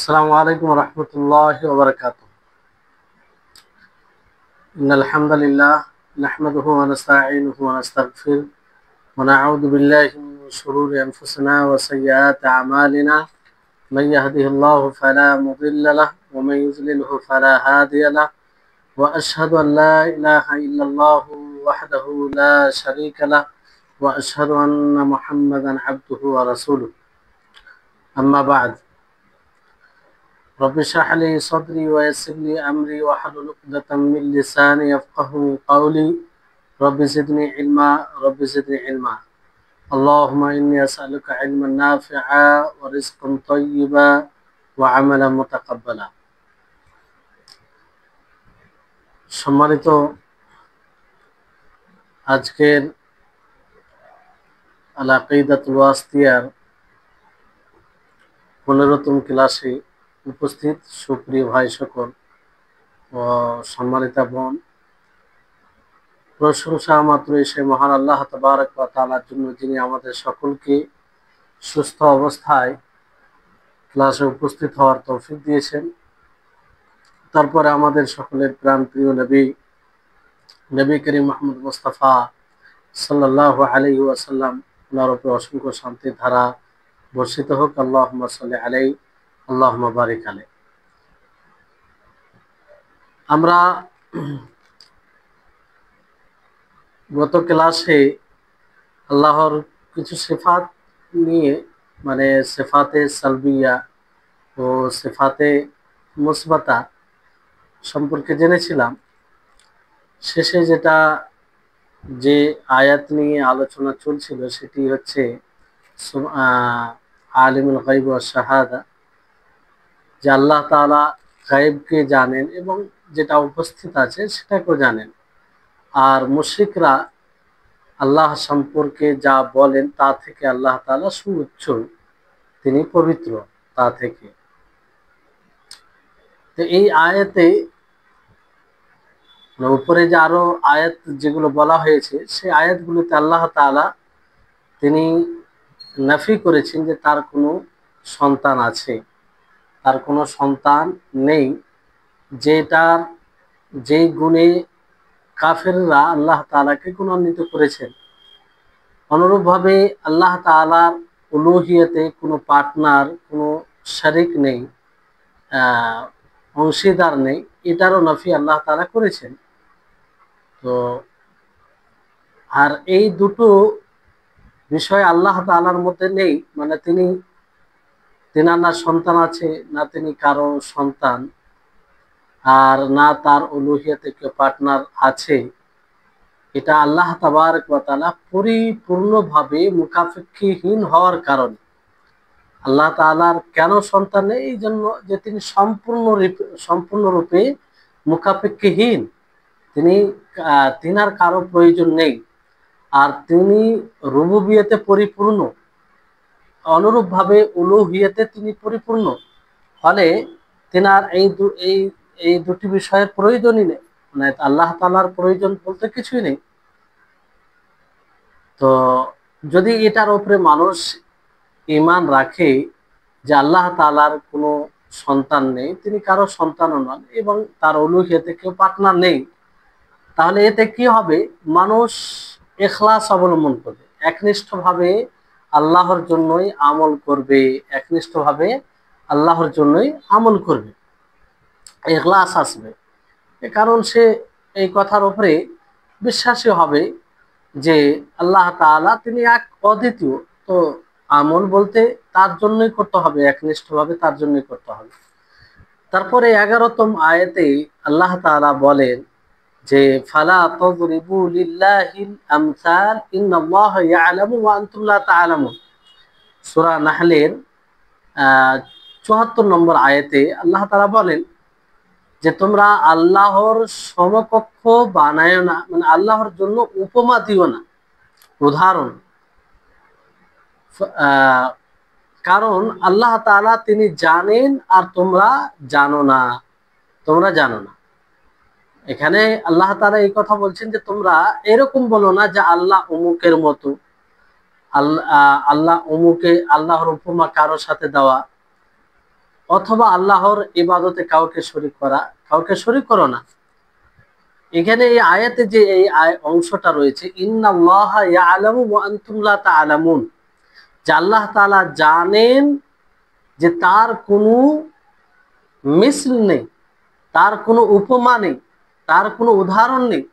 আসসালামু আলাইকুম রহমতুল্লাহি ওয়া বারাকাতুহু। ইন্নাল হামদালিল্লাহ নাহমাদুহু ওয়া নাস্তাঈনুহু ওয়া নাস্তাগফিরুহ ওয়া নাউযু বিল্লাহি মিন শুরুরি আনফুসিনা ওয়া সাইয়্যাতি আমালিনা। মান ইয়াহদিহিল্লাহু ফালা মুদিল্লা লাহু ওয়া মান ইউদ্লিলহু ফালা হাদিয়া লাহু ওয়া আশহাদু আন লা ইলাহা ইল্লাল্লাহু ওয়াহদাহু লা শারীকা লাহু ওয়া আশহাদু আন্না মুহাম্মাদান আবদুহু ওয়া রাসূলুহু। আম্মা বা'দ। رب اشرح لي صدري ويسر لي أمري واحلل عقدة من لساني يفقهوا قولي. رب زدني علما رب زدني علما. اللهم إني أسألك علما نافعا ورزقا طيبا وعملا متقبلا. সম্মানিত, আজকের আল আকিদাতুল ওয়াসিতিয়ার 15তম ক্লাসে উপস্থিত সুপ্রিয় ভাই সকল ও সম্মানিতা বোন, প্রশংসা মাত্র সেই মহান আল্লাহ তাবারক ওয়া তাআলার জন্য, যিনি আমাদের সকলকে সুস্থ অবস্থায় ক্লাসে উপস্থিত হওয়ার তৌফিক দিয়েছেন। তারপরে আমাদের সকলের প্রাণ প্রিয় নবী করিম মুহাম্মদ মুস্তাফা সাল্লাল্লাহু আলাইহি ওয়াসাল্লাম, ওনার উপর অসংখ্য শান্তির ধারা বর্ষিত হোক। আল্লাহুম্মা সাল্লি আলাইহি আল্লাহুম্মা বারিক আলাইহি। আমরা গত ক্লাসে আল্লাহর কিছু সিফাত নিয়ে, মানে সিফাতে সালবিয়া ও সিফাতে মুসবাতা সম্পর্কে জেনেছিলাম। শেষে যে আয়াত নিয়ে আলোচনা চলছিল সেটি হচ্ছে আলিমুল গায়ব ওয়াস শাহাদা, যে আল্লাহ তাআলা গায়বকে জানেন এবং যেটা উপস্থিত আছে সেটাকেও জানেন। আর মুশরিকরা আল্লাহ সম্পর্কে যা বলেন তা থেকে আল্লাহ তাআলা সুউচ্চ, তিনি পবিত্র তা থেকে। তো এই আয়াতে উপরে যে আরো আয়াত যেগুলো বলা হয়েছে, সেই আয়াতগুলোতে আল্লাহ তাআলা তিনি নাফি করেছেন যে তার কোনো সন্তান আছে, তার কোনো সন্তান নেই, যেই গুণে কাফেররা আল্লাহ তাআলাকে গুণান্বিত করেছেন। অনুরূপভাবে আল্লাহ তাআলার উলুহিয়তে কোনো পার্টনার, কোনো শরিক নেই, অংশীদার নেই, এটারও নফি আল্লাহ তাআলা করেছেন। তো আর এই দুটো বিষয় আল্লাহ তাআলার মধ্যে নেই, মানে তিনার না সন্তান আছে, না তিনি কারো সন্তান, আর না তার উলুহিয়তে কেউ পার্টনার আছে। এটা আল্লাহ তাবারক ওয়া তাআলা পরিপূর্ণভাবে মুকাফিক্ষিহীন হওয়ার কারণে। আল্লাহ তাআলার কেন সন্তান নেই? এই জন্য যে তিনি সম্পূর্ণরূপে মুকাফিক্ষিহীন, তিনার কারো প্রয়োজন নেই, আর তিনি রুবুবিয়তে পরিপূর্ণ, অনুরূপভাবে উলুহিয়তে তিনি পরিপূর্ণ। ফলে তিনার এই দুটি বিষয়ের প্রয়োজনই নেই, মানে আল্লাহ তাআলার প্রয়োজন বলতে কিছুই নেই। তো যদি এটার উপরে মানুষ ঈমান রাখে যে আল্লাহ তাআলার কোনো সন্তান নেই, তিনি কারো সন্তানও নন, এবং তার উলুহিয়তে কেউ পার্টনার নেই, তাহলে এতে কি হবে? মানুষ ইখলাস অবলম্বন করবে, একনিষ্ঠভাবে আল্লাহর জন্যই আমল করবে, একনিষ্ঠভাবে আল্লাহর জন্যই আমল করবে, ইখলাস আসবে। কারণ সে এই কথার উপরে বিশ্বাসী হবে যে আল্লাহ তাআলা তিনি এক, অদ্বিতীয়। তো আমল বলতে তার জন্যই করতে হবে, একনিষ্ঠভাবে তার জন্যই করতে হবে। তারপরে 11তম আয়াতে আল্লাহ তাআলা বলেন যে ফালা তাযরিবু লিল্লাহিল আমসাল ইন্নাল্লাহা ইয়ালামু ওয়া আনতুম লা তা'লামুন। সূরা নাহলের 74 নম্বর আয়াতে আল্লাহ তাআলা বলেন যে তোমরা আল্লাহর সমকক্ষ বানায়ো না, মানে আল্লাহর জন্য উপমা দিও না, উদাহরণ। কারণ আল্লাহ তাআলা তিনি জানেন আর তোমরা জানো না, এখানে আল্লাহ তাআলা এই কথা বলছেন যে তোমরা এরকম বলো না যে আল্লাহ অমুকের মতো, আল্লাহর উপমা কারোর সাথে দেওয়া, অথবা আল্লাহর ইবাদতে কাউকে শরীক করা, কাউকে শরীক করো না। এখানে এই আয়াতে যে এই অংশটা রয়েছে, ইন্নাল্লাহা ইয়ালামু ওয়া আনতুম লা তা'লামুন, যে আল্লাহ তাআলা জানেন যে তার কোনো মিসল নেই, তার কোনো উপমা নেই, তার কোনো উদাহরণ নেই।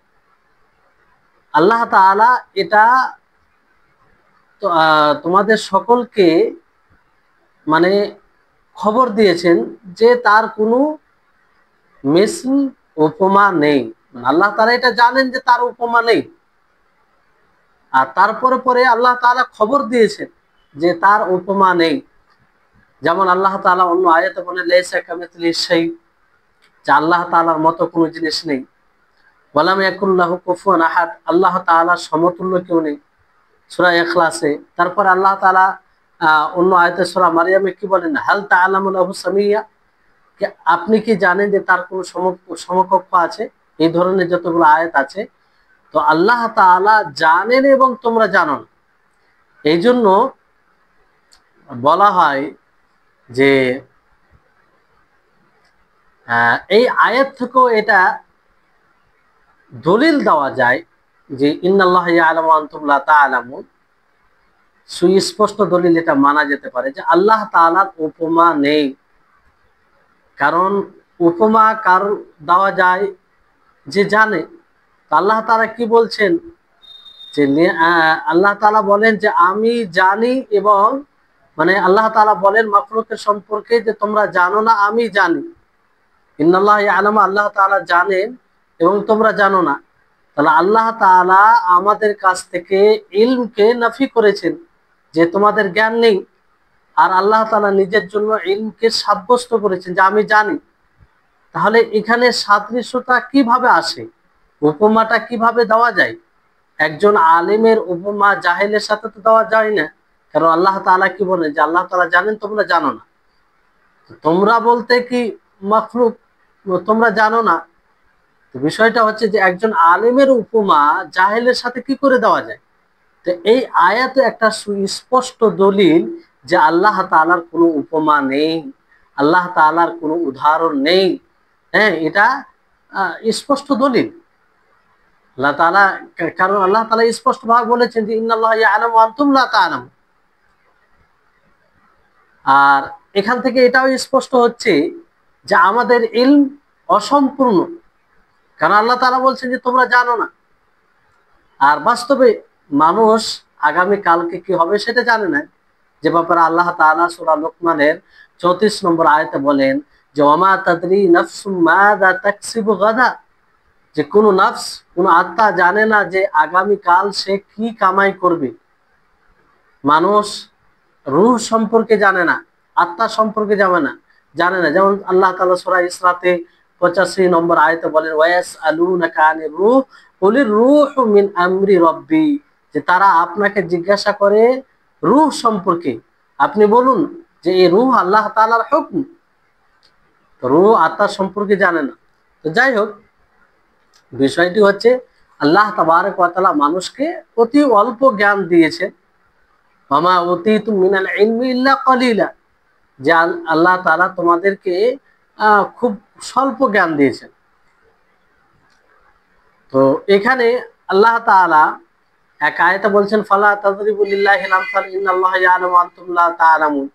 আল্লাহ তাআলা এটা তোমাদের সকলকে মানে খবর দিয়েছেন যে তার কোনো মিসল উপমা নেই। আল্লাহ তাআলা এটা জানেন যে তার উপমা নেই, আর তারপরে পরে আল্লাহ তাআলা খবর দিয়েছেন যে তার উপমা নেই। যেমন আল্লাহ তাআলা অন্য আয়াতে বলেন লাইসা কামিসলিহি শাই, যে আল্লাহ তাআলার মতো কোনো জিনিস নেই। ওয়ালাম ইয়াকুল লাহু কুফুয়ান আহাদ, আল্লাহ তাআলার সমতুল্য কেউ নেই, সূরা ইখলাসে। তারপর আল্লাহ তাআলা অন্য আয়াতে সূরা মারইয়ামে কি বলেন, হাল তা'লামু লাহু সামিয়্যা, আপনি কি জানেন যে তার কোনো সমকক্ষ আছে। এই ধরনের যতগুলো আয়াত আছে, তো আল্লাহ তাআলা জানেন এবং তোমরা জানো না। এই জন্য বলা হয় যে এই আয়াত থেকেও এটা দলিল দেওয়া যায় যে ইন্নাল্লাহা ইয়ালামু ওয়া আনতুম লা তা'লামুন, সুস্পষ্ট দলিল এটা মানা যেতে পারে যে আল্লাহ তাআলার উপমা নেই। কারণ উপমা কার দেওয়া যায়, যে জানে। আল্লাহ তাআলা কি বলছেন, যে আল্লাহ তাআলা বলেন যে আমি জানি, এবং মানে আল্লাহ তাআলা বলেন মাখলুকের সম্পর্কে যে তোমরা জানো না, আমি জানি। ইন্নাল্লাহা ইয়ালামু, আল্লাহ তাআলা জানেন এবং তোমরা জানো না। তাহলে আল্লাহ তাআলা আমাদের কাছ থেকে ইলমকে নাফি করেছেন যে তোমাদের জ্ঞান নেই, আর আল্লাহ তাআলা নিজের জন্য ইলমকে সাব্যস্ত করেছেন যে আমি জানি। তাহলে এখানে সাদৃশ্যতা কিভাবে আসে, উপমাটা কিভাবে দেওয়া যায়? একজন আলিমের উপমা জাহেলের সাথে তো দেওয়া যায় না, কারণ আল্লাহ তাআলা কি বলেন যে আল্লাহ তাআলা জানেন, তোমরা জানো না। তোমরা বলতে কি মাখলুক, তোমরা জানো না। তো বিষয়টা হচ্ছে যে একজন আলিমের উপমা জাহেলের সাথে কি করে দেওয়া যায়? তো এই আয়াতে একটা সুস্পষ্ট দলিল যে আল্লাহ তাআলার কোনো উপমা নেই, আল্লাহ তাআলার কোনো উদাহরণ নেই। হ্যাঁ, এটা স্পষ্ট দলিল আল্লাহ তাআলা, কারণ আল্লাহ তাআলা স্পষ্ট ভাবে বলেছেন যে ইন্নাল্লাহা ইয়ালামু ওয়া আনতুম লা তা'লামুন। আর এখান থেকে এটাও স্পষ্ট হচ্ছে যে আমাদের ইলম অসম্পূর্ণ, কারণ আল্লাহ তাআলা বলছেন যে তোমরা জানো না। আর বাস্তবে মানুষ আগামী কালকে কি হবে সেটা জানে না, যে ব্যাপারে আল্লাহ তাআলা সূরা লোকমানের 34 নম্বর আয়াতে বলেন যে ওয়ামা তাদরি নাফসুম মাযা তাকসিবু গাদা, যে কোনো নফস, কোনো আত্মা জানে না যে আগামী কাল সে কি কামাই করবে। মানুষ রূহ সম্পর্কে জানে না, আত্মা সম্পর্কে জানে না। যেমন আল্লাহ তাআলা সূরা ইসরাতে 85 নম্বর আয়াতে বলেন ওয়ায়াসআলুনাকা আনির রূহ কুলির রূহু মিন আমরি রাব্বি, যে তারা আপনাকে জিজ্ঞাসা করে রূহ সম্পর্কে, আপনি বলুন যে এই রূহ আল্লাহ তাআলার হুকম। তো রূহ আত্মা সম্পর্কে জানে না। তো যাই হোক, বিষয়টি হচ্ছে আল্লাহ তাবারক ওয়া তাআলা মানুষকে অতি অল্প জ্ঞান দিয়েছে। ওয়ামা উতীতুম মিনাল ইলমি ইল্লা কলিলা, যে আল্লাহ তাআলা তোমাদেরকে খুব স্বল্প জ্ঞান দিয়েছেন। তো এখানে আল্লাহ তাআলা এক আয়াতে বলছেন ফালা তাযরিবু লিল্লাহিল আমসাল ইন্নাল্লাহা ইয়ালামু ওয়া আনতুম লা তা'লামুন,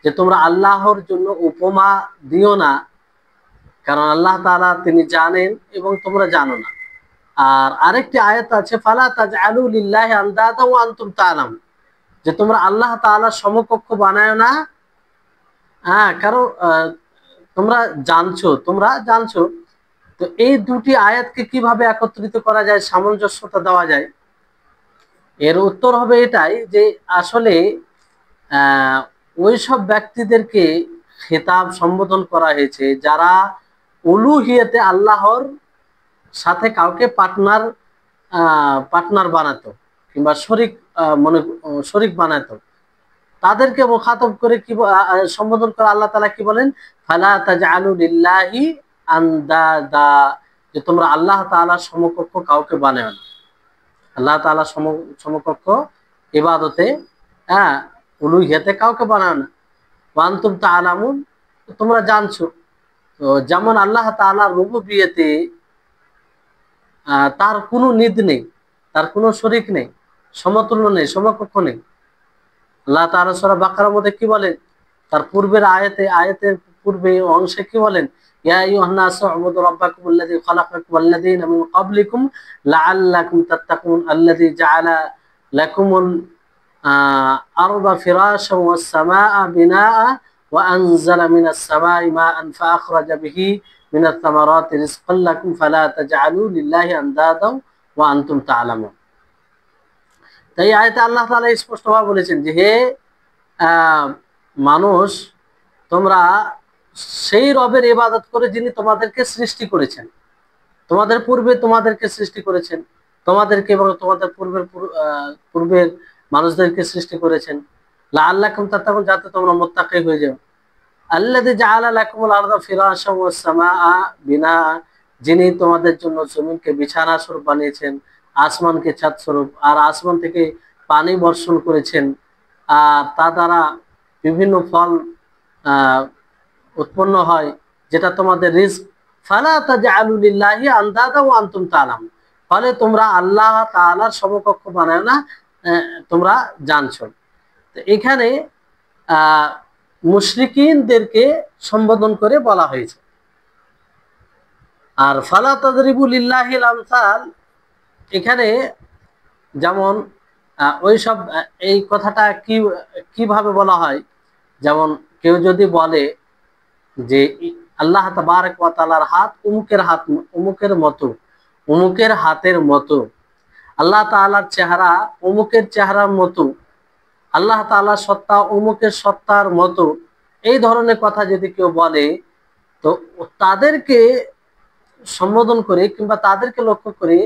যে তোমরা আল্লাহর জন্য উপমা দিও না, কারণ আল্লাহ তাআলা তিনি জানেন এবং তোমরা জানো না। আর আরেকটি আয়াত আছে ফালা তাজআলু লিল্লাহি আনদাদা ওয়া আনতুম তা'লামুন, যে তোমরা আল্লাহ তাআলার সমকক্ষ বানায় না। হ্যাঁ, কারণ তোমরা জানছো। তো এই দুটি আয়াতকে কিভাবে একত্রিত করা যায়, সামঞ্জস্যতা দেওয়া যায়? এর উত্তর হবে এটাই যে আসলে ওই সব ব্যক্তিদেরকে খেতাব সম্বোধন করা হয়েছে যারা উলুহিয়তে আল্লাহর সাথে কাউকে পার্টনার বানাতো, কিংবা শরীক বানাতো। তাদেরকে মুখাতব করে কি সম্বোধন করে আল্লাহ তাআলা কি বলেন, ফালা তাজআলু লিল্লাহি আনদাদা, যে তোমরা আল্লাহ তাআলার সমকক্ষ কাউকে বানাও না। আল্লাহ তাআলার সমকক্ষ ইবাদতে, হ্যাঁ, উলুহিয়াতে কাউকে বানাও না। ওয়া আনতুম তা'লামুন, তোমরা জানছো। তো যেমন আল্লাহ তাআলা রুবুবিয়্যতে তার কোনো নিদ নেই, তার কোনো শরীক নেই, সমতুল্য নেই, সমকক্ষ নেই। আল্লাহ তাআলা সূরা বাকারার মধ্যে কি বলেন, তার পূর্বের আয়াতের পূর্বে অংশে কি বলেন, ইয়া আইয়ুহান নাসু উবুদু রাব্বাকুমুল্লাযী খালাকাকুম ওয়াল্লাযীনা মিন ক্বাবলিকুম লাআল্লাকুম তাত্তাকুন আল্লাযী জাআলা লাকুমুল আরদা ফিরাশান ওয়াস সামাআ বিনাআ ওয়া আনজালা মিনাস সামাই মাআন ফাআখরাজা বিহি মিনাত তামারাতি রিজকান লাকুম ফালা তাজআলু লিল্লাহি আনদাদা ওয়া আনতুম তা'লামুন। তাই আয়াতে আল্লাহ তাআলা স্পষ্টভাবে বলেছেন যে হে মানুষ, তোমরা সেই রবের ইবাদত করে যিনি তোমাদেরকে সৃষ্টি করেছেন, তোমাদের পূর্বে তোমাদেরকে সৃষ্টি করেছেন, তোমাদেরকে এবং তোমাদের পূর্বের মানুষদেরকে সৃষ্টি করেছেন। লাআল্লাকুম তাত্তাকুন, যাতে তোমরা মুত্তাকি হয়ে যাও। আল্লাযী জাআলা লাকুমুল আরদা ফিরাশান ওয়াস সামাআ বিনাআ, যিনি তোমাদের জন্য জমিনকে বিছানা স্বরূপ বানিয়েছেন, আসমানকে ছাদ স্বরূপ, আর আসমান থেকে পানি বর্ষণ করেছেন, আর তা দ্বারা বিভিন্ন ফল উৎপন্ন হয়, যেটা তোমাদের রিজক। ফালা তাজআলু লিল্লাহি আনদাদা ওয়া আনতুম তা'লামুন, ফলে তোমরা আল্লাহ তাআলার সমকক্ষ বানায় না, তোমরা জানছো। তো এখানে মুশরিকিনদেরকে সম্বোধন করে বলা হয়েছে। আর ফালা তাদরিবু লিল্লাহিল আমসাল, এখানে যেমন ওইসব এই কথাটা কিভাবে বলা হয়, যেমন কেউ যদি বলে যে আল্লাহ তাবারক ওয়া তাআলার হাত অমুকের মতো, অমুকের হাতের মতো, আল্লাহ তাআলার চেহারা অমুকের চেহারার মতো, আল্লাহ তাআলার সত্তা অমুকের সত্তার মতো, এই ধরনের কথা যদি কেউ বলে, তো তাদেরকে সম্বোধন করে কিংবা তাদেরকে লক্ষ্য করে,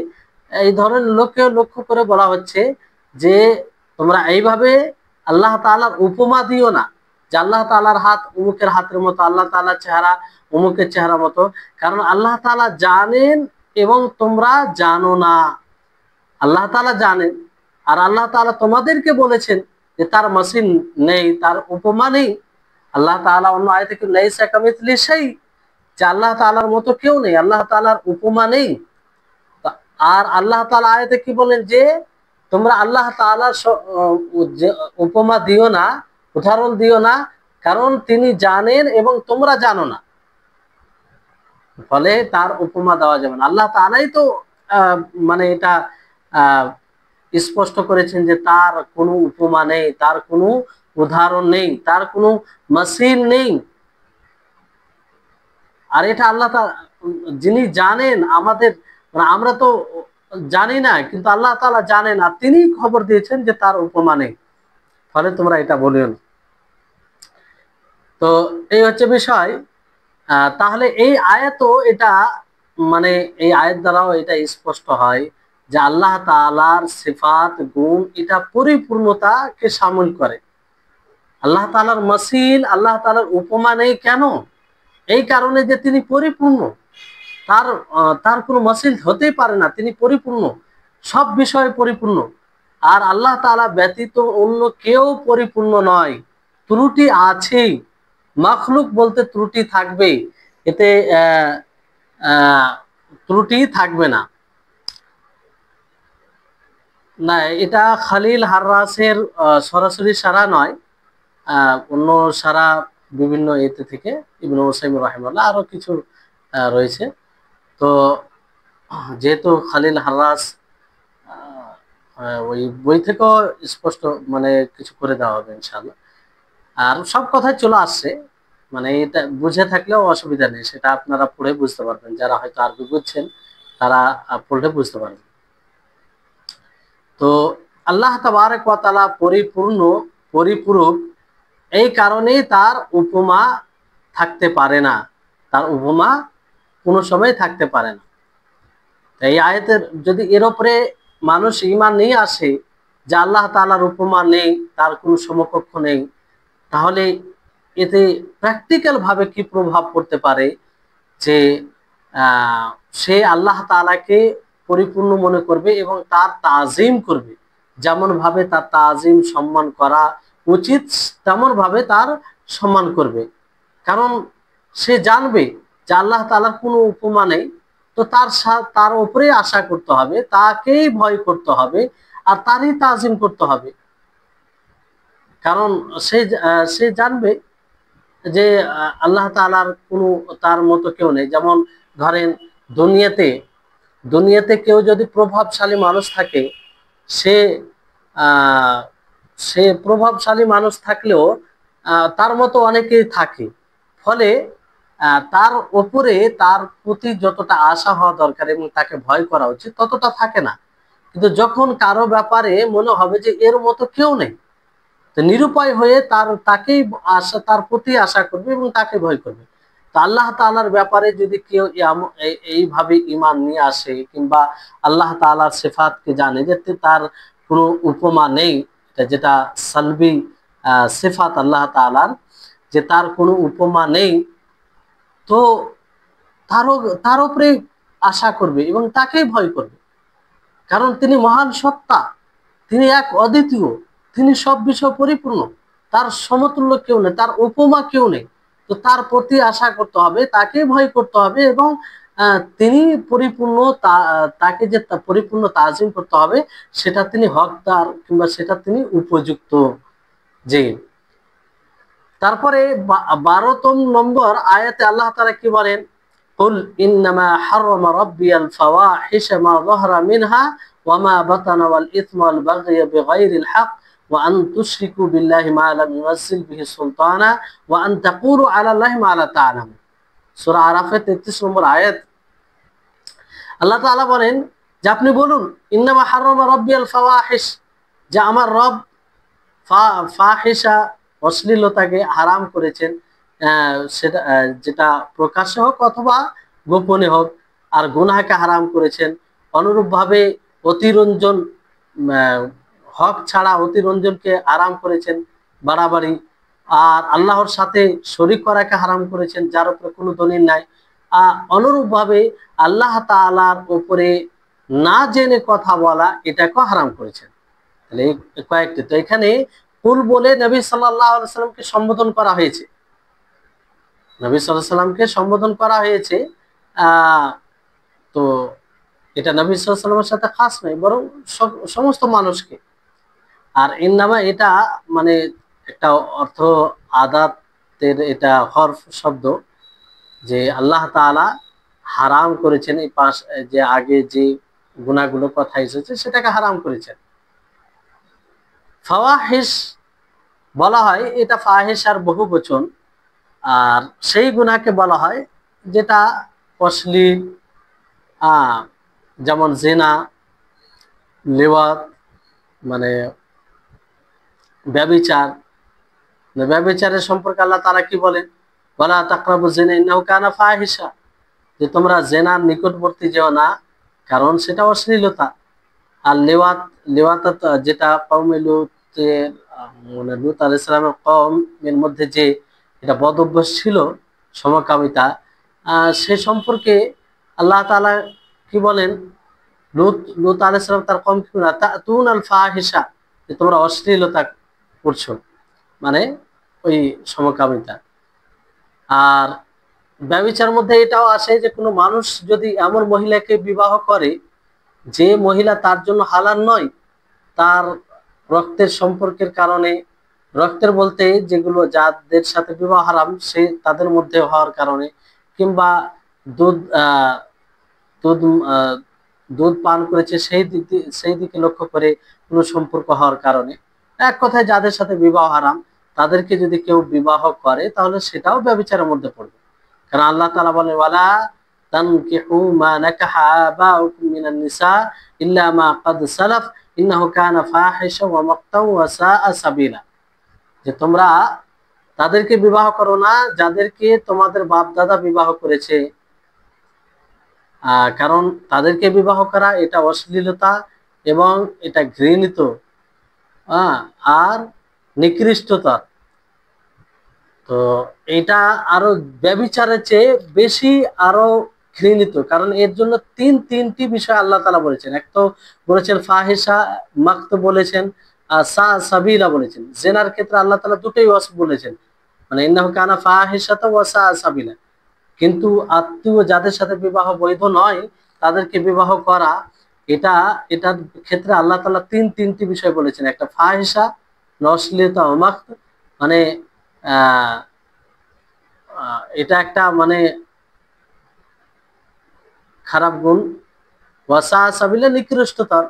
এই ধরনের লোককে লক্ষ্য করে বলা হচ্ছে যে তোমরা এইভাবে আল্লাহ তাআলার উপমা দিও না, যে আল্লাহ তাআলার হাত অমুকের হাতের মতো, আল্লাহ তাআলার চেহারা অমুকের চেহারা মতো। কারণ আল্লাহ তাআলা জানেন এবং তোমরা জানো না। আল্লাহ তাআলা জানেন, আর আল্লাহ তাআলা তোমাদেরকে বলেছেন যে তার মাসিল নেই, তার উপমা নেই। আল্লাহ তাআলা অন্য আয়াতে কি লাইসা কামিসলি শাই, যে আল্লাহ তাআলার মতো কেউ নেই, আল্লাহ তাআলার উপমা নেই। আর আল্লাহ তাআলা আয়াতে কি বলেন যে তোমরা আল্লাহ তাআলার উপমা দিও না, উদাহরণ দিও না, কারণ তিনি জানেন এবং তোমরা জানো না, ফলে তার উপমা দেওয়া যাবে না। আল্লাহ তাআলাই তো মানে এটা স্পষ্ট করেছেন যে তার কোনো উপমা নেই, তার কোনো উদাহরণ নেই, তার কোনো মাসিল নেই। আর এটা আল্লাহ যিনি জানেন, আমাদের মানে আমরা তো জানি না, কিন্তু আল্লাহ তাআলা জানেন, আর তিনি খবর দিয়েছেন যে তার উপমা নেই, ফলে তোমরা এটা বলিও না। তো এই হচ্ছে বিষয়। তাহলে এই আয়াতও এটা মানে এই আয়াত দ্বারাও এটা স্পষ্ট হয় যে আল্লাহ তাআলার সিফাত গুণ এটা পরিপূর্ণতাকে শামিল করে। আল্লাহ তাআলার মাসিল, আল্লাহ তাআলার উপমা নেই কেন? এই কারণে যে তিনি পরিপূর্ণ, তার কোনো মাসিল হতেই পারে না, তিনি পরিপূর্ণ, সব বিষয়ে পরিপূর্ণ। আর আল্লাহ তাআলা ব্যতীত অন্য কেউ পরিপূর্ণ নয়, ত্রুটি আছেই। মাখলুক বলতে ত্রুটি থাকবে, এতে ত্রুটি থাকবে না। না, এটা খালিল হাররাসের সরাসরি সারা নয়, অন্য সারা বিভিন্ন এতে থেকে ইবনে উসাইমিন রাহিমাহুল্লাহ আরো কিছু রয়েছে। তো যেহেতু খালিল হাররাস ওই বই থেকেও স্পষ্ট মানে কিছু করে দেওয়া হবে ইনশাআল্লাহ। আর সব কথাই চলে আসছে, মানে এটা বুঝে থাকলেও অসুবিধা নেই, সেটা আপনারা পড়ে বুঝতে পারবেন, যারা হয়তো আরবি বুঝছেন তারা পড়লে বুঝতে পারবেন। তো আল্লাহ তাবারক ওয়া তাআলা পরিপূর্ণ, পরিপূরক, এই কারণেই তার উপমা থাকতে পারে না, তার উপমা কোনো সময় থাকতে পারে না। এই আয়াতের যদি এর উপরে মানুষ ঈমান নিয়ে আসে যে আল্লাহ তাআলার উপমা নেই, তার কোনো সমকক্ষ নেই, তাহলে এতে প্র্যাকটিক্যাল ভাবে কি প্রভাব পড়তে পারে যে সে আল্লাহ তাআলাকে পরিপূর্ণ মনে করবে এবং তার তাজিম করবে, যেমন ভাবে তার তাজিম সম্মান করা উচিত তেমন ভাবে তার সম্মান করবে। কারণ সে জানবে যে আল্লাহ তাআলার কোনো উপমা নেই, তো তার উপরেই আশা করতে হবে, তাকেই ভয় করতে হবে, আর তারই তাজিম করতে হবে। কারণ সে জানবে যে আল্লাহ তাআলার কোনো তার মতো কেউ নেই। যেমন ধরেন, দুনিয়াতে দুনিয়াতে কেউ যদি প্রভাবশালী মানুষ থাকে, সে আহ, সে প্রভাবশালী মানুষ থাকলেও তার মতো অনেকেই থাকে। ফলে তার উপরে তার প্রতি যতটা আশা হওয়া দরকার এবং তাকে ভয় করা উচিত ততটা থাকে না। কিন্তু যখন কারো ব্যাপারে মনে হবে যে এর মতো কেউ নেই, তো নিরুপায় হয়ে তাকেই তার প্রতি আশা করবে এবং তাকে ভয় করবে। তো আল্লাহ তাআলার ব্যাপারে যদি কেউ এইভাবে ঈমান নিয়ে আসে, কিংবা আল্লাহ তাআলার সিফাতকে জানে যে তার কোনো উপমা নেই, যেটা সালবি সিফাত আল্লাহ তাআলার, যে তার কোনো উপমা নেই, তো তারও তার উপরে আশা করবে এবং তাকেই ভয় করবে। কারণ তিনি মহান সত্তা, তিনি এক অদ্বিতীয়, তিনি সব বিষয় পরিপূর্ণ, তার সমতুল্য কেউ নেই, তার উপমা কেউ নেই। তো তার প্রতি আশা করতে হবে, তাকে ভয় করতে হবে, এবং তিনি পরিপূর্ণ, তাকে যে পরিপূর্ণ তাজিম করতে হবে, সেটা তিনি হকদার, কিংবা সেটা তিনি উপযুক্ত। যে তারপরে 12তম নম্বর আয়াতে আল্লাহ তাআলা কি বলেন? কুল ইন্নামা হাররামা রাব্বিয়াল ফাওয়াহিশা মা যাহারা মিনহা ওয়া মা বাতানা ওয়াল ইথমা ওয়াল বাগয়া বিগাইরিল হক ওয়া আন তুশরিকু বিল্লাহি মা লাম ইউনাজ্জিল বিহি সুলতানা ওয়া আন তাকুলু আলা আল্লাহি মা লা তা'লামুন। সূরা আরাফের 33 নম্বর আয়াত। আল্লাহ তাআলা বলেন যে আপনি বলুন, ইন্নামা হাররামা রাব্বিয়াল ফাওয়াহিশ, যে আমার রব ফাহিশা, অশ্লীলতাকে হারাম করেছেন, সেটা যেটা প্রকাশ্য হোক অথবা গোপনে হোক, আর গুনাহকে হারাম করেছেন। অনুরূপভাবে অতিরঞ্জন, হক ছাড়া অতিরঞ্জনকে হারাম করেছেন, বাড়াবাড়ি, আর আল্লাহর সাথে শরীক করাকে হারাম করেছেন, যার উপরে কোনো দলিল নাই। অনুরূপভাবে আল্লাহ তাআলার উপরে না জেনে কথা বলা, এটাকেও হারাম করেছেন। তাহলে এই কয়েকটি, তো এখানে কুল বলে নবী সাল্লাল্লাহু আলাইহি সাল্লামকে সম্বোধন করা হয়েছে, নবী সাল্লাল্লাহু আলাইহি সাল্লামকে সম্বোধন করা হয়েছে। তো এটা নবী সাল্লাল্লাহু আলাইহি সাল্লামের সাথে খাস নয়, বরং সমস্ত মানুষকে। আর ইন্নামা এটা মানে একটা অর্থ আদাতের, এটা হরফ শব্দ, যে আল্লাহ তাআলা হারাম করেছেন এই যে আগে যে গুনাহগুলো কথা এসেছে সেটাকে হারাম করেছেন। ফাওয়াহিশ বলা হয়, এটা ফাহিশার বহু বচন। আর সেই গুনাহকে বলা হয় যেটা অশ্লীল, যেমন জিনা, লিওয়াত, মানে ব্যভিচার। ব্যভিচারের সম্পর্কে আল্লাহ তাআলা কি বলেন? ওয়ালা তাকরাবু জিনা ইন্নাহু কানা ফাহিশা, যে তোমরা জিনার নিকটবর্তী যেও না, কারণ সেটা অশ্লীলতা। আর লিওয়াত যেটা কওমে লূতের, মানে লূত আলাইহিস সালামের কওমের মধ্যে যে এটা বদ অভ্যাস ছিল, সমকামিতা, সে সম্পর্কে আল্লাহ তাআলা কি বলেন? লূত আলাইহিস সালাম তার কওমকে তাতুনাল ফাহিশা, যে তোমরা অশ্লীলতা করছো, মানে ওই সমকামিতা। আর ব্যভিচার মধ্যে এটাও আসে যে কোনো মানুষ যদি এমন মহিলাকে বিবাহ করে যে মহিলা তার জন্য হালাল নয়, তার রক্তের সম্পর্কের কারণে, রক্তের বলতে যেগুলো যাদের সাথে বিবাহ হারাম সে তাদের মধ্যে হওয়ার কারণে, কিংবা দুধ দুধ দুধ পান করেছে সেই দিকে লক্ষ্য করে কোনো সম্পর্ক হওয়ার কারণে, এক কথায় যাদের সাথে বিবাহ হারাম তাদেরকে যদি কেউ বিবাহ করে, তাহলে সেটাও ব্যভিচারের মধ্যে পড়বে। কারণ আল্লাহ তাআলা বলেন, ওয়ালা তানকিহু মা নাকাহা আবাউকুম মিনান নিসা ইল্লা মা ক্বাদ সালাফ ইন্নাহু কানা ফাহিশা ওয়া মাকতাও ওয়া সাআ সাবিলা, যে তোমরা তাদেরকে বিবাহ করো না যাদেরকে তোমাদের বাপ দাদা বিবাহ করেছে। কারণ তাদেরকে বিবাহ করা এটা অশ্লীলতা এবং এটা ঘৃণিত, আর নিকৃষ্টতা। তো এটা আরো ব্যভিচারের চেয়ে বেশি আরো ঘৃণিত, কারণ এর জন্য তিনটি বিষয় আল্লাহ তাআলা বলেছেন। এক তো বলেছেন ফাহিশা, মাকত বলেছেন, আর সাবিলা বলেছেন। জেনার ক্ষেত্রে আল্লাহ তাআলা দুটোই ওয়াসফ বলেছেন, মানে ইন্নাহু কানা ফাহিশাতাও ওয়া সাআ সাবিলা। কিন্তু আত্মীয় যাদের সাথে বিবাহ বৈধ নয় তাদেরকে বিবাহ করা, এটা এটার ক্ষেত্রে আল্লাহ তাআলা তিনটি বিষয় বলেছেন। একটা ফাহিশা, অশ্লীলতা ও মাকত, মানে আহ, এটা একটা মানে খারাপ গুণ, ওয়াসা সাবিলা নিকৃষ্টতার।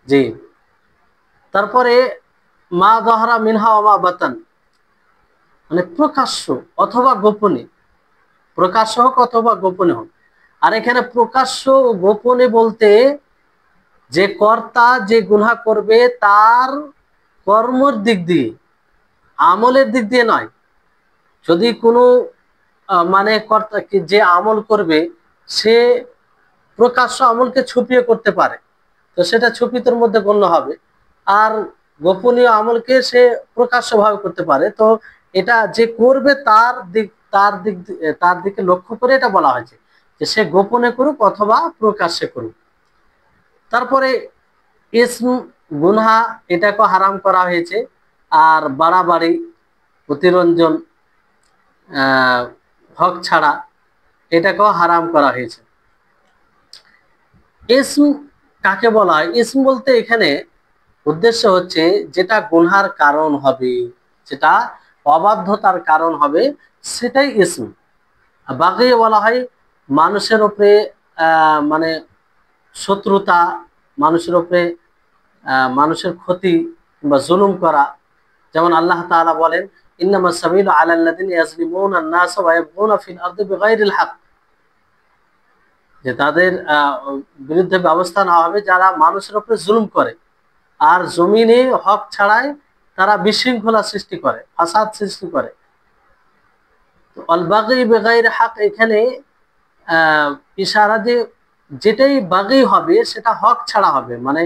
জি। তারপরে মা দহরা মিনহা ওয়া বাতান, মানে প্রকাশ্য অথবা গোপনে, প্রকাশ্য হোক অথবা গোপনে হোক। আর এখানে প্রকাশ্য ও গোপনে বলতে যে কর্তা যে গুনাহ করবে তার কর্মর দিক দিয়ে, আমলের দিক দিয়ে নয়। যদি কোনো মানে কর্তা যে আমল করবে সে প্রকাশ্য আমলকে ছুপিয়ে করতে পারে, তো সেটা ছুপিতর মধ্যে গণ্য হবে। আর গোপনীয় আমলকে সে প্রকাশ্যভাবে করতে পারে, তো এটা যে করবে তার দিকে লক্ষ্য করে এটা বলা হয়েছে যে সে গোপনে করুক অথবা প্রকাশ্যে করুক। তারপরে ইসম, গুনহা, এটাকে হারাম করা হয়েছে। আর বাড়াবাড়ি, অতিরঞ্জন, হক ছাড়া, এটাকেও হারাম করা হয়েছে। ইসম কাকে বলা হয়? ইসম বলতে এখানে উদ্দেশ্য হচ্ছে যেটা গুনহার কারণ হবে, যেটা অবাধ্যতার কারণ হবে, সেটাই ইসম। বাগী বলা হয় মানুষের উপরে মানে শত্রুতা, মানুষের উপরে মানুষের ক্ষতি বা জুলুম করা। যেমন আল্লাহ তাআলা বলেন, ইন্নামাস সাবিলু আলাল্লাযিনা ইয়াজলিমুনা আন-নাস ওয়া ইয়াবগুনা ফিল আরদি বিগাইরিল হক, যে তাদের বিরুদ্ধে ব্যবস্থা নেওয়া হবে যারা মানুষের উপরে জুলুম করে আর জমিনে হক ছাড়াই তারা বিশৃঙ্খলা সৃষ্টি করে, ফাসাদ সৃষ্টি করে। তো আল বাগী বিগাইরি হক এখানে ইশারা যে যেটাই বাগী হবে সেটা হক ছাড়া হবে, মানে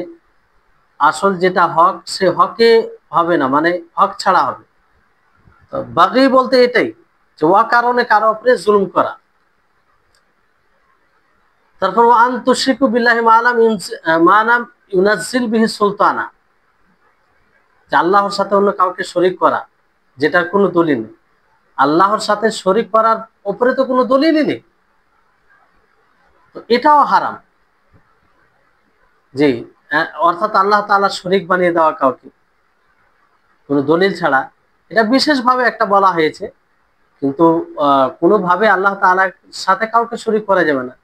আসল যেটা হক সে হকে হবে না, মানে হক ছাড়া হবে। তো বাগী বলতে এটাই যে কারণে কারো উপরে জুলুম করা। তারপর ওয়ান তুশরিকু বিল্লাহি মা লাম ইউনাজ্জিল বিহি সুলতানা, যে আল্লাহর সাথে অন্য কাউকে শরীক করা যেটার কোনো দলিল নেই। আল্লাহর সাথে শরীক করার উপরে তো কোনো দলিলই নেই, তো এটাও হারাম। জি, অর্থাৎ আল্লাহ তাআলা শরীক বানিয়ে দেওয়া কাউকে কোনো দলিল ছাড়া, এটা বিশেষভাবে একটা বলা হয়েছে, কিন্তু কোনোভাবে আল্লাহ তাআলার সাথে কাউকে শরীক করা যাবে না।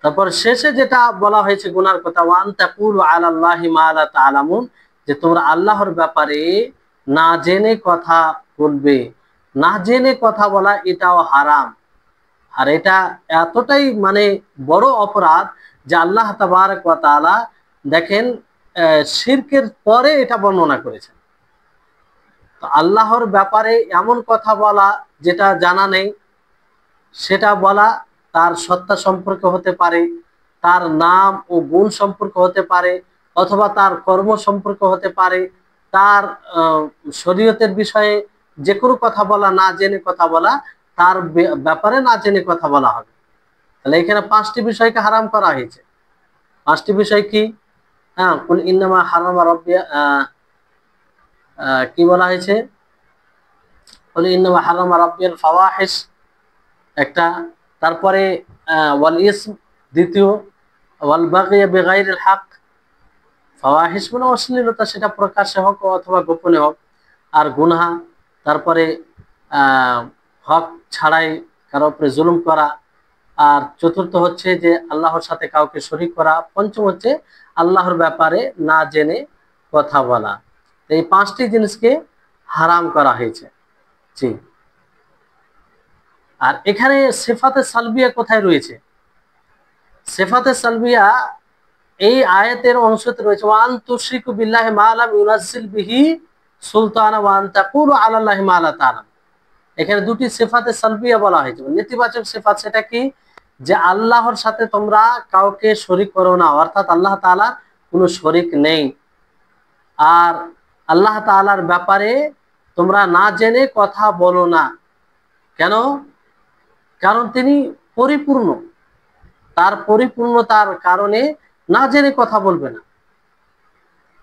তারপর শেষে যেটা বলা হয়েছে গুনার কথা, ওয়ান তাকুলু আলাল্লাহি মা লা তা'লামুন, যে তোমরা আল্লাহর ব্যাপারে না জেনে কথা বলবে। না জেনে কথা বলা এটাও হারাম। আর এটা এতটাই মানে বড় অপরাধ যে আল্লাহ তাবারক ওয়া তাআলা দেখেন শিরকের পরে এটা বর্ণনা করেছেন। তো আল্লাহর ব্যাপারে এমন কথা বলা যেটা জানা নেই সেটা বলা, তার সত্তা সম্পর্কে হতে পারে, তার নাম ও গুণ সম্পর্কে হতে পারে, অথবা তার কর্ম সম্পর্কে হতে পারে, তার শরীয়তের বিষয়ে যে কোনো কথা বলা, না জেনে কথা বলা, তার ব্যাপারে না জেনে কথা বলা হবে। তাহলে এখানে 5টি বিষয়কে হারাম করা হয়েছে। 5টি বিষয় কি? হ্যাঁ, কুল ইন্নামা হারামা রাব্বি, কি বলা হয়েছে? কুল ইন্নামা হারামা রাব্বিয়াল ফাওয়াহিশ একটা, তারপরে ওয়াল ইসম দ্বিতীয়, ওয়াল বাগী বিগাইরিল হক, ফাওয়াহিশ মানে অশ্লীলতা, সেটা প্রকাশ্যে হোক অথবা গোপনে হোক। আর গুনাহ, তারপরে হক ছাড়াই কারো উপরে জুলুম করা। আর চতুর্থ হচ্ছে যে আল্লাহর সাথে কাউকে শরীক করা। পঞ্চম হচ্ছে আল্লাহর ব্যাপারে না জেনে কথা বলা। এই 5টি জিনিসকে হারাম করা হয়েছে। জি। আর এখানে সিফাতে সালবিয়া কোথায় রয়েছে? সিফাতে সালবিয়া এই আয়াতের অংশতে রয়েছে, ওয়ান তুশরিকু বিল্লাহি মা লাম ইউনাজ্জিল বিহি সুলতানা ওয়া আন তাকুলু আলাল্লাহি মা লা তা'লাম। এখানে 2টি সিফাতে সালবিয়া বলা হয়েছে, নেতিবাচক সিফাত। সেটা কি? যে আল্লাহর সাথে তোমরা কাউকে শরীক করো না, অর্থাৎ আল্লাহ তাআলার কোনো শরীক নেই। আর আল্লাহ তাআলার ব্যাপারে তোমরা না জেনে কথা বলো না। কেন? কারণ তিনি পরিপূর্ণ, তার পরিপূর্ণতার কারণে না জেনে কথা বলবে না।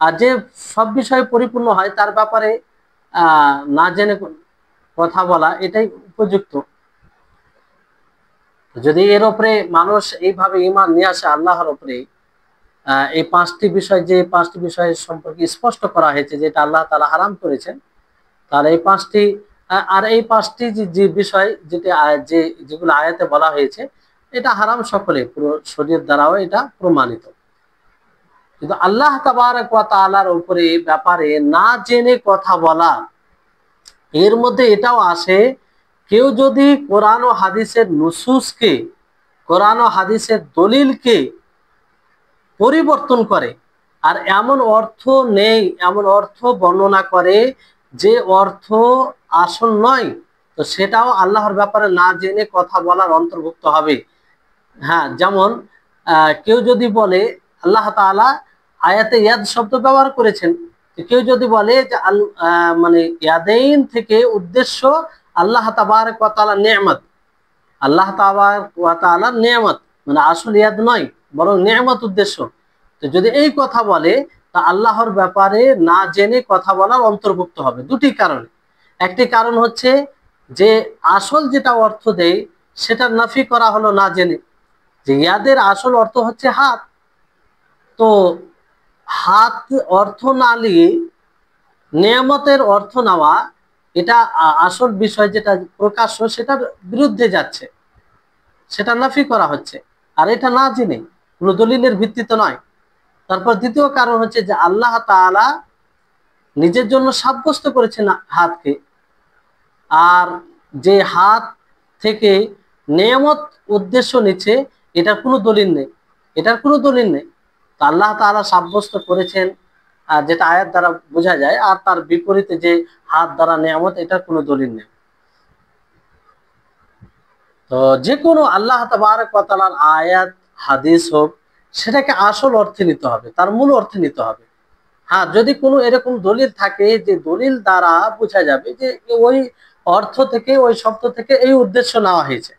আর যে সব বিষয়ে পরিপূর্ণ হয় তার ব্যাপারে না জেনে কথা বলা এটাই উপযুক্ত। যদি এর উপরে মানুষ এইভাবে ঈমান নিয়ে আসে আল্লাহর উপরে, এই পাঁচটি বিষয়, যে পাঁচটি বিষয় সম্পর্কে স্পষ্ট করা হয়েছে যেটা আল্লাহ তাআলা হারাম করেছেন, তাহলে এই পাঁচটি আর এই পাঁচটি যে বিষয় যেটা যে যেগুলো আয়াতে বলা হয়েছে এটা হারাম সকলে পুরো শরীয়ত দ্বারাও এটা প্রমাণিত। কিন্তু আল্লাহ তাবারক ওয়া তাআলার উপরে ব্যাপারে না জেনে কথা বলা, এর মধ্যে এটাও আসে কেউ যদি কোরআন ও হাদিসের নুসুসকে, কোরআন ও হাদিসের দলিলকে পরিবর্তন করে আর এমন অর্থ নেই, এমন অর্থ বর্ণনা করে যে অর্থ আসল নয়, তো সেটাও আল্লাহর ব্যাপারে না জেনে কথা বলার অন্তর্ভুক্ত হবে। হ্যাঁ, যেমন কেউ যদি বলে আল্লাহ তাআলা আয়াতে ইয়াদ শব্দ ব্যবহার করেছেন, কেউ যদি বলে যে মানে ইয়াদাইন থেকে উদ্দেশ্য আল্লাহ তাবারক ওয়া তাআলা নেয়ামত, আল্লাহ তাবারক ওয়া তাআলা নেয়ামত মানে আসল ইয়াদ নয় বরং নেয়ামত উদ্দেশ্য, তো যদি এই কথা বলে তা আল্লাহর ব্যাপারে না জেনে কথা বলার অন্তর্ভুক্ত হবে দুটি কারণে। একটি কারণ হচ্ছে যে আসল যেটা অর্থ দেয় সেটা নাফি করা হলো না জেনে, যে ইয়াদের আসল অর্থ হচ্ছে হাত, তো হাত অর্থ না নিয়ে নেয়ামতের অর্থ নেওয়া, এটা আসল বিষয় যেটা প্রকাশ্য সেটার বিরুদ্ধে যাচ্ছে, সেটা নাফি করা হচ্ছে, আর এটা না জেনে কোনো দলিলের ভিত্তিতে নয়। তারপর দ্বিতীয় কারণ হচ্ছে যে আল্লাহ তাআলা নিজের জন্য সাব্যস্ত করেছেন হাতকে, আর যে হাত থেকে নেয়ামত উদ্দেশ্য নিচ্ছে এটার কোনো দলিল নেই, এটার কোনো দলিল নেই। তো আল্লাহ তাআলা সাব্যস্ত করেছেন যেটা আয়াত দ্বারা বোঝা যায়, আর তার বিপরীতে যে হাত দ্বারা নেয়ামত, এটার কোনো দলিল নেই। তো যে কোনো আল্লাহ তাবারক ওয়া তাআলার আয়াত হাদিস হোক, সেটাকে আসল অর্থে নিতে হবে, তার মূল অর্থে নিতে হবে। হ্যাঁ, যদি কোনো এরকম দলিল থাকে যে দলিল দ্বারা বোঝা যাবে যে ওই অর্থ থেকে, ওই শব্দ থেকে এই উদ্দেশ্য নেওয়া হয়েছে,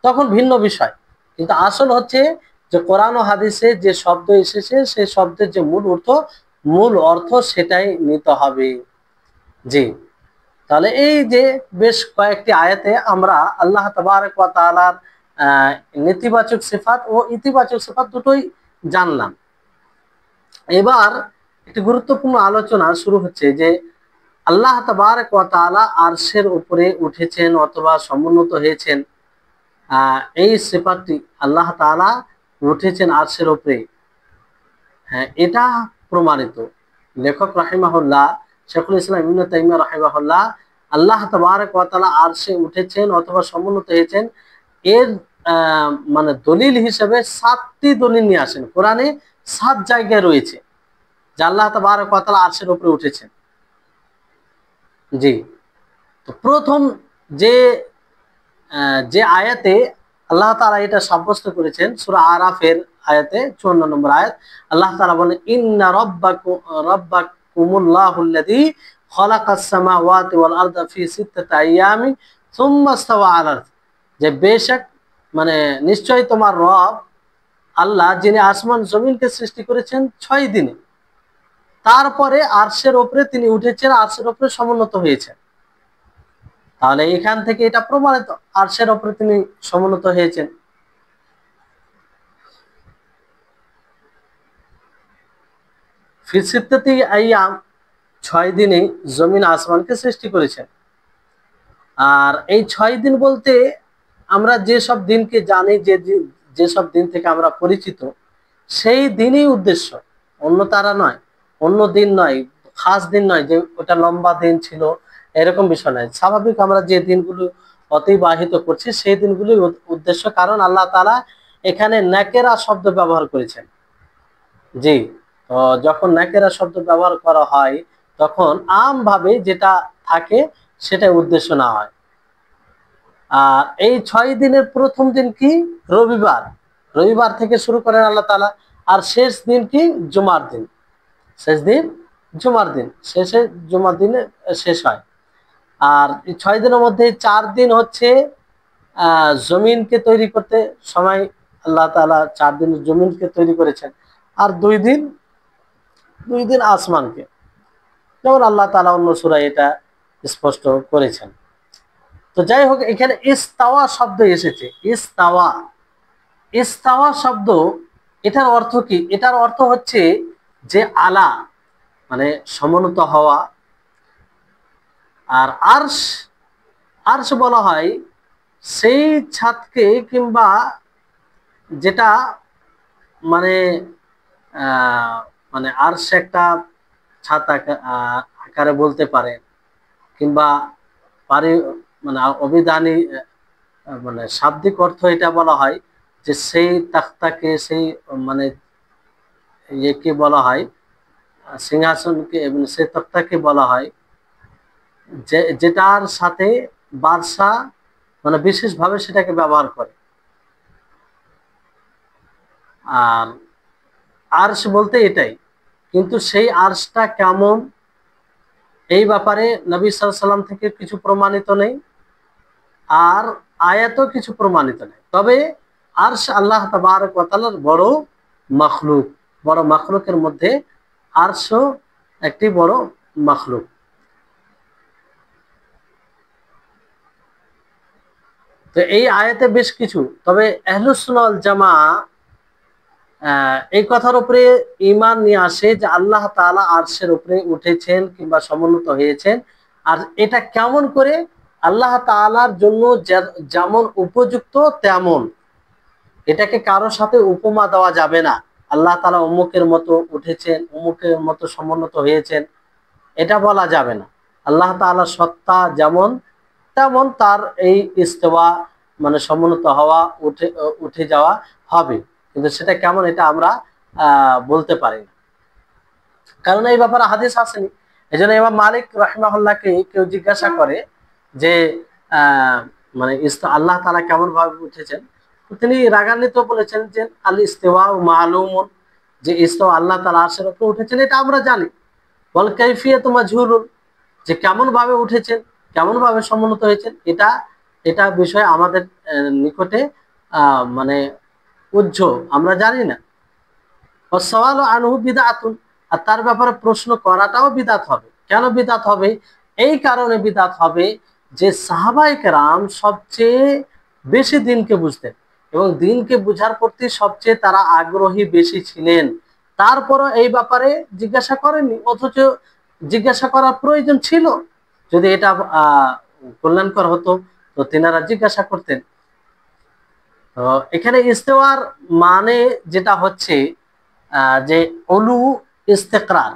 তখন ভিন্ন বিষয়। কিন্তু আসল হচ্ছে যে কোরআন ও হাদিসে যে শব্দ এসেছে সেই শব্দের যে মূল অর্থ সেটাই নিতে হবে। জি, তাহলে এই যে বেশ কয়েকটি আয়াতে আমরা আল্লাহ তাবারক ওয়া তাআলার নেতিবাচক সিফাত ও ইতিবাচক সিফাত দুটোই জানলাম। এবার একটি গুরুত্বপূর্ণ আলোচনা শুরু হচ্ছে যে আল্লাহ তাবারক ওয়া তাআলা আরশের উপরে উঠেছেন অথবা সমুন্নত হয়েছেন, এই সিফাতটি আল্লাহ তাআলা উঠেছেন আরশের উপরে, হ্যাঁ এটা প্রমাণিত। লেখক রাহিমাহুল্লাহ শেখুল ইসলাম ইবনে তাইমিয়া রাহিমাহুল্লাহ আল্লাহ তাবারক ওয়া তাআলা আরশে উঠেছেন অথবা সমুন্নত হয়েছেন এর মানে দলিল হিসেবে 7টি দলিল নিয়ে আসেন। কোরআনে 7 জায়গায় রয়েছে যে আল্লাহ তাবারক ওয়া তাআলা আরশের উপরে উঠেছেন। জি, তো প্রথম যে যে আয়াতে আল্লাহ তাআলা এটা সাব্যস্ত করেছেন সূরা আরাফের আয়াতে 54 নম্বর আয়াত, আল্লাহ তাআলা বলেন ইন্না রাব্বাকুমুল্লাহুল্লাযী খালাকাস সামাওয়াতি ওয়াল আরদা ফি সিত্তাতি আইয়ামিন সুম্মা ইসতাওয়া আলাল, যে বেশক মানে নিশ্চয় তোমার রব আল্লাহ যিনি আসমান জমিনকে সৃষ্টি করেছেন 6 দিনে, তারপরে আরশের উপরে তিনি উঠেছেন, আরশের উপরে সমুন্নত হয়েছেন। তাহলে এখান থেকে এটা প্রমাণিত আরশের উপরে তিনি সমুন্নত হয়েছেন। ফি সিত্তাতি আইয়াম 6 দিনে জমিন আসমানকে সৃষ্টি করেছেন। আর এই 6 দিন বলতে আমরা যেসব দিনকে জানি, যেসব দিন থেকে আমরা পরিচিত, সেই দিনই উদ্দেশ্য, অন্য তারা নয়, অন্য দিন নয়, খাস দিন নয় যে ওটা লম্বা দিন ছিল, এরকম বিষয় নয়। স্বাভাবিক আমরা যে দিনগুলো অতিবাহিত করছি সেই দিনগুলি উদ্দেশ্য, কারণ আল্লাহ তাআলা এখানে নাকেরা শব্দ ব্যবহার করেছেন। জি, তো যখন নাকেরা শব্দ ব্যবহার করা হয় তখন আমভাবে যেটা থাকে সেটাই উদ্দেশ্য না হয়। আর এই 6 দিনের প্রথম দিন কি? রবিবার। রবিবার থেকে শুরু করেন আল্লাহ তাআলা, আর শেষ দিন কি? জুমার দিন। শেষ দিন জুমার দিন, শেষে জুমার দিনে শেষ হয়। আর এই 6 দিনের মধ্যে 4 দিন হচ্ছে জমিনকে তৈরি করতে সময়, আল্লাহ তাআলা 4 দিন জমিনকে তৈরি করেছেন, আর 2 দিন 2 দিন আসমানকে, যেমন আল্লাহ তাআলা অন্য সূরায় এটা স্পষ্ট করেছেন। তো যাই হোক, এখানে ইস্তাওয়া শব্দ এসেছে। ইস্তাওয়া, ইস্তাওয়া শব্দ, এটার অর্থ কি? এটার অর্থ হচ্ছে যে আলা, মানে সমুন্নত হওয়া। আর আরশ, আরশ বলা হয় সেই ছাদকে, কিংবা যেটা মানে মানে আরশ একটা ছাদ আকারে বলতে পারে, কিংবা পারি, মানে অভিধানী মানে শাব্দিক অর্থ এটা বলা হয় যে সেই তাখতাকে, সেই মানে ইয়েকে বলা হয় সিংহাসনকে, সেই তক্তাকে বলা হয় যে যেটার সাথে বাদশা মানে বিশেষভাবে সেটাকে ব্যবহার করে। আর আরশ বলতে এটাই, কিন্তু সেই আরশটা কেমন এই ব্যাপারে নবী সাল্লাল্লাহু আলাইহি ওয়াসাল্লাম থেকে কিছু প্রমাণিত নেই, আর আয়াতও কিছু প্রমাণিত নেই। তবে আরশ আল্লাহ তাবারক ওয়া তাআলার বড় মাখলুক, বড় মাখলুকের মধ্যে আরশও একটি বড় মাখলুক। তো এই আয়াতে বেশ কিছু, তবে আহলুস সুন্নাহ ওয়াল জামাআহ এই কথার উপরে ঈমান নিয়ে আসে যে আল্লাহ তাআলা আরশের উপরে উঠেছেন কিংবা সমুন্নত হয়েছেন। আর এটা কেমন করে? আল্লাহ তাআলার জন্য যেমন উপযুক্ত তেমন, এটাকে কারোর সাথে উপমা দেওয়া যাবে না। আল্লাহ তাআলা অমুকের মতো উঠেছেন, অমুকের মতো সমুন্নত হয়েছেন, এটা বলা যাবে না। আল্লাহ তাআলার সত্তা যেমন তেমন তার এই ইস্তেওয়া, মানে সমুন্নত হওয়া, উঠে উঠে যাওয়া হবে, কিন্তু সেটা কেমন এটা আমরা বলতে পারি না, কারণ এই ব্যাপারে হাদিস আসেনি। এই জন্য ইমাম মালিক রাহিমাহুল্লাহকে কেউ জিজ্ঞাসা করে যে মানে আল্লাহ তাআলা কেমন ভাবে উঠেছেন, তো তিনি রাগান্বিত বলেছেন যে আল ইস্তিওয়া মালুমুন, যে ইস্তিওয়া আল্লাহ তাআলা আরশের উপরে উঠেছেন এটা আমরা জানি, ওয়াল কাইফিয়াতু মাজহুলুন, যে কেমন ভাবে উঠেছেন, কেমন ভাবে সমুন্নত হয়েছেন, এটা এটা বিষয় আমাদের নিকটে মানে উজ্জ, আমরা জানি না। ওয়াসসাওয়ালু আনহু বিদআতুন, আর তার ব্যাপারে প্রশ্ন করাটাও বিদআত হবে। কেন বিদআত হবে? এই কারণে বিদআত হবে যে সাহাবায়ে কেরাম সবচেয়ে বেশি দিনকে বুঝতেন এবং দিনকে বুঝার প্রতি সবচেয়ে তারা আগ্রহী বেশি ছিলেন, তারপরও এই ব্যাপারে জিজ্ঞাসা করেননি, অথচ জিজ্ঞাসা করার প্রয়োজন ছিল। যদি এটা কল্যাণকর হতো তো তেনারা জিজ্ঞাসা করতেন। তো এখানে ইস্তেওয়ার মানে যেটা হচ্ছে যে উলু ইস্তেকরার,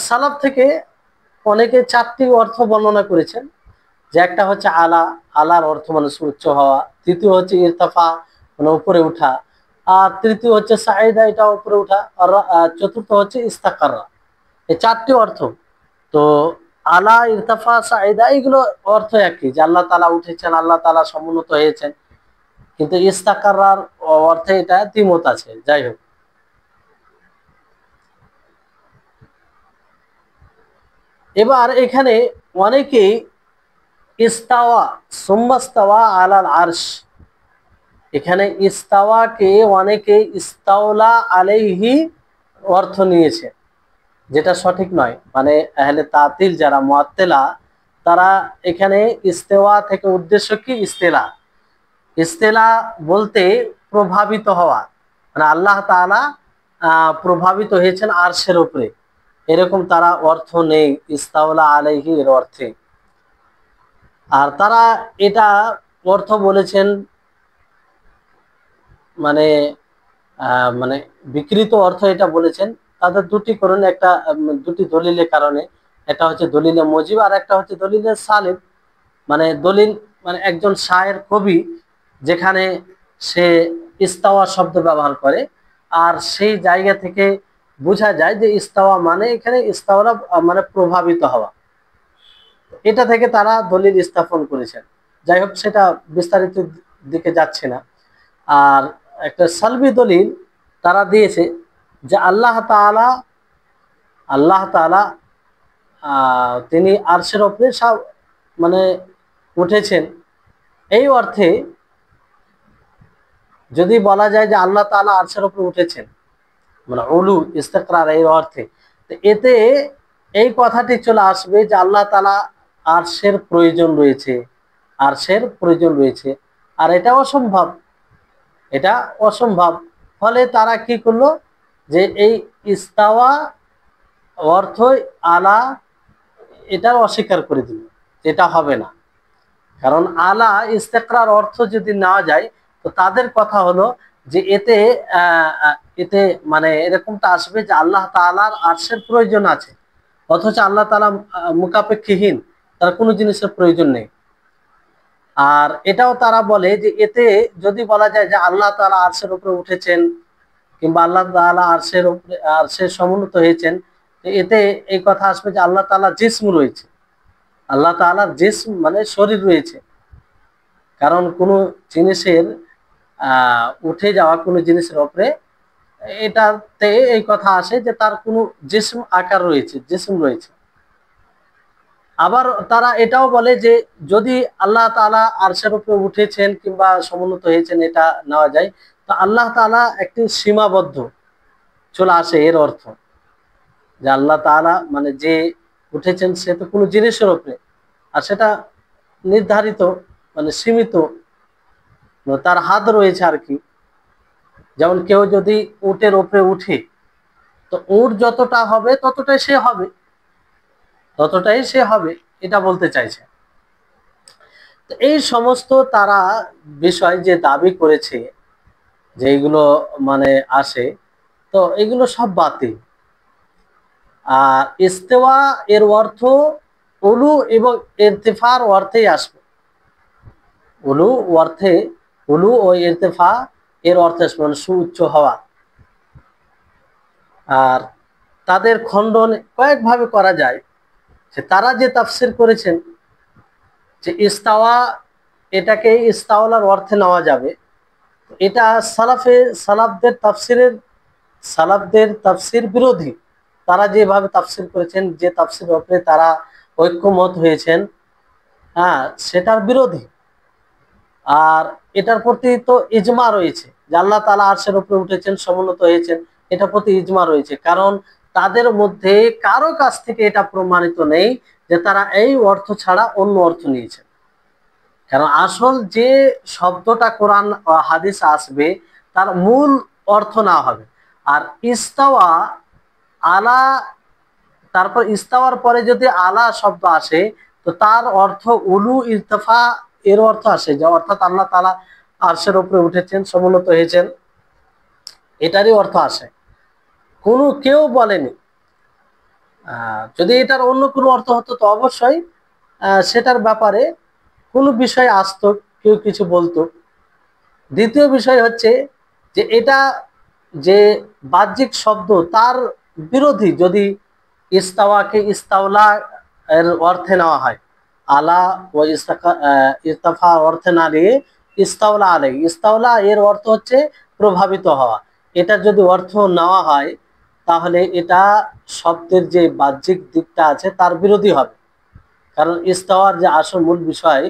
সালাফ থেকে অনেকে 4টি অর্থ বর্ণনা করেছেন, যে একটা হচ্ছে আলা, আলার অর্থ মানে উচ্চ হওয়া, তৃতীয় হচ্ছে ইরতাফা মানে উপরে উঠা, আর তৃতীয় হচ্ছে সাইদা, এটা উপরে উঠা, আর চতুর্থ হচ্ছে ইস্তাকাররা। এই 4টি অর্থ। তো আলা, ইরতাফা, সাইদা এগুলো অর্থ একই, যে আল্লাহ তাআলা উঠেছেন, আল্লাহ তাআলা সমুন্নত হয়েছেন, কিন্তু ইস্তাকাররার অর্থে এটা দ্বিমত আছে। যাই হোক, এবার এখানে অনেকেই ইস্তাওয়া সুম্মাস্তাওয়া আলাল আরশ, এখানে ইস্তাওয়াকে অনেকে ইস্তাওলা আলাইহি অর্থ নিয়েছে, যেটা সঠিক নয়। মানে আহলে তাতিল যারা মুআত্তিলা, তারা এখানে ইস্তেওয়া থেকে উদ্দেশ্য কি? ইস্তেলা, ইস্তেলা বলতে প্রভাবিত হওয়া, মানে আল্লাহ তাআলা প্রভাবিত হয়েছেন আরশের উপরে, এরকম তারা অর্থ নেই ইস্তাওলা আলাইহি এর অর্থে। আর তারা এটা অর্থ বলেছেন মানে মানে বিকৃত অর্থ এটা বলেছেন তাদের দুটি কারণে, একটা দুটি দলিলের কারণে। এটা হচ্ছে দলিলে মুজিব, আর একটা হচ্ছে দলিলে সালিম। মানে দলিল মানে একজন শায়ের, কবি, যেখানে সে ইস্তাওয়া শব্দ ব্যবহার করে, আর সেই জায়গা থেকে বোঝা যায় যে ইস্তাওয়া মানে এখানে ইস্তাওয়া মানে প্রভাবিত হওয়া, এটা থেকে তারা দলিল স্থাপন করেছেন। যাই হোক, সেটা বিস্তারিত দিকে যাচ্ছে না। আর একটা সালবি দলিল তারা দিয়েছে যে আল্লাহ তাআলা, আল্লাহ তাআলা তিনি আরশের উপরে মানে উঠেছেন, এই অর্থে যদি বলা যায় যে আল্লাহ তাআলা আরশের উপরে উঠেছেন, মানে উলু ইস্তেকরার এর অর্থে। তো এতে এই কথাটি চলে আসবে যে আল্লাহ তাআলা আরশের প্রয়োজন রয়েছে, আরশের প্রয়োজন রয়েছে, আর এটা অসম্ভব, এটা অসম্ভব। ফলে তারা কি করলো, যে এই ইস্তাওয়া অর্থ আলা এটার অস্বীকার করে দিল, এটা হবে না। কারণ আলা ইস্তেকরার অর্থ যদি নেওয়া যায়, তো তাদের কথা হলো যে এতে এতে মানে এরকমটা আসবে যে আল্লাহ তাআলার আরশের প্রয়োজন আছে, অথচ আল্লাহ তাআলা মুখাপেক্ষীহীন, তার কোনো জিনিসের প্রয়োজন নেই। আর এটাও তারা বলে যে এতে যদি বলা যায় যে আল্লাহ তাআলা আরশের উপরে উঠেছেন, কিংবা আল্লাহ তাআলা আরশের উপরে আরশের সমুন্নত হয়েছেন, তো এতে এই কথা আসবে যে আল্লাহ তাআলা জিসম রয়েছে, আল্লাহ তাআলার জিসম মানে শরীর রয়েছে। কারণ কোনো জিনিসের উঠে যাওয়া কোনো জিনিসের উপরে, এটাতে এই কথা আসে যে তার কোনো জিসম আকার রয়েছে, জিসম রয়েছে। আবার তারা এটাও বলে যে যদি আল্লাহ তাআলা আরশের উপরে উঠেছেন কিংবা সমুন্নত হয়েছেন এটা নেওয়া যায়, তো আল্লাহ তাআলা একটি সীমাবদ্ধ চলে আসে এর অর্থ, যে আল্লাহ তাআলা মানে যে উঠেছেন সে তো কোনো জিনিসের উপরে, আর সেটা নির্ধারিত মানে সীমিত, তার হাত রয়েছে আর কি। যেমন কেউ যদি উটের উপরে উঠে, তো উট যতটা হবে ততটাই সে হবে, ততটাই সে হবে, এটা বলতে চাইছে। তো এই সমস্ত তারা বিষয় যে দাবি করেছে, যে এগুলো মানে আসে, তো এগুলো সব বাতিল। আর ইস্তেওয়া এর অর্থ উলু এবং ইরতিফার অর্থেই আসবে, উলু অর্থে, উলু ও ইরতিফা এর অর্থে আসবে মানে সুউচ্চ হওয়া। আর তাদের খণ্ডন কয়েকভাবে করা যায়, যে তারা যে তাফসির করেছেন যে ইস্তাওয়া, এটাকে ইস্তাওলার অর্থে নেওয়া যাবে, এটা সালাফদের তাফসির বিরোধী। তারা যেভাবে তাফসির করেছেন, যে তাফসিরের উপরে তারা ঐক্যমত হয়েছেন, হ্যাঁ, সেটার বিরোধী। আর এটার প্রতি তো ইজমা রয়েছে যে আল্লাহ তাআলা আরশের উপরে উঠেছেন, সমুন্নত হয়েছেন, এটার প্রতি ইজমা রয়েছে। কারণ তাদের মধ্যে কারো কাছ থেকে এটা প্রমাণিত নেই যে তারা এই অর্থ ছাড়া অন্য অর্থ নিয়েছে। কারণ আসল যে শব্দটা কোরআন হাদিস আসবে, তার মূল অর্থ না হবে। আর ইস্তাওয়া আলা, তারপর ইস্তাওয়ার পরে যদি আলা শব্দ আসে, তো তার অর্থ উলু ইরতিফা এর অর্থ আসে, যে অর্থাৎ আল্লাহ তাআলা আরশের উপরে উঠেছেন, সমুন্নত হয়েছেন, এটারই অর্থ আসে। কোনো কেউ বলেনি। যদি এটার অন্য কোনো অর্থ হতো তো অবশ্যই সেটার ব্যাপারে কোনো বিষয় আসতো, কেউ কিছু বলতো। দ্বিতীয় বিষয় হচ্ছে যে এটা যে বাহ্যিক শব্দ, তার বিরোধী যদি ইস্তাওয়াকে ইস্তাওলা এর অর্থে নেওয়া হয়, আলা ও ইরতাফা অর্থে না নিয়ে ইস্তাওলা আলাই, ইস্তাওলা এর অর্থ হচ্ছে প্রভাবিত হওয়া, এটা যদি অর্থ নেওয়া হয়, তাহলে এটা শব্দের যে বাহ্যিক দিকটা আছে তার বিরোধী হবে। কারণ ইস্তাওয়ার যে আসল মূল বিষয়,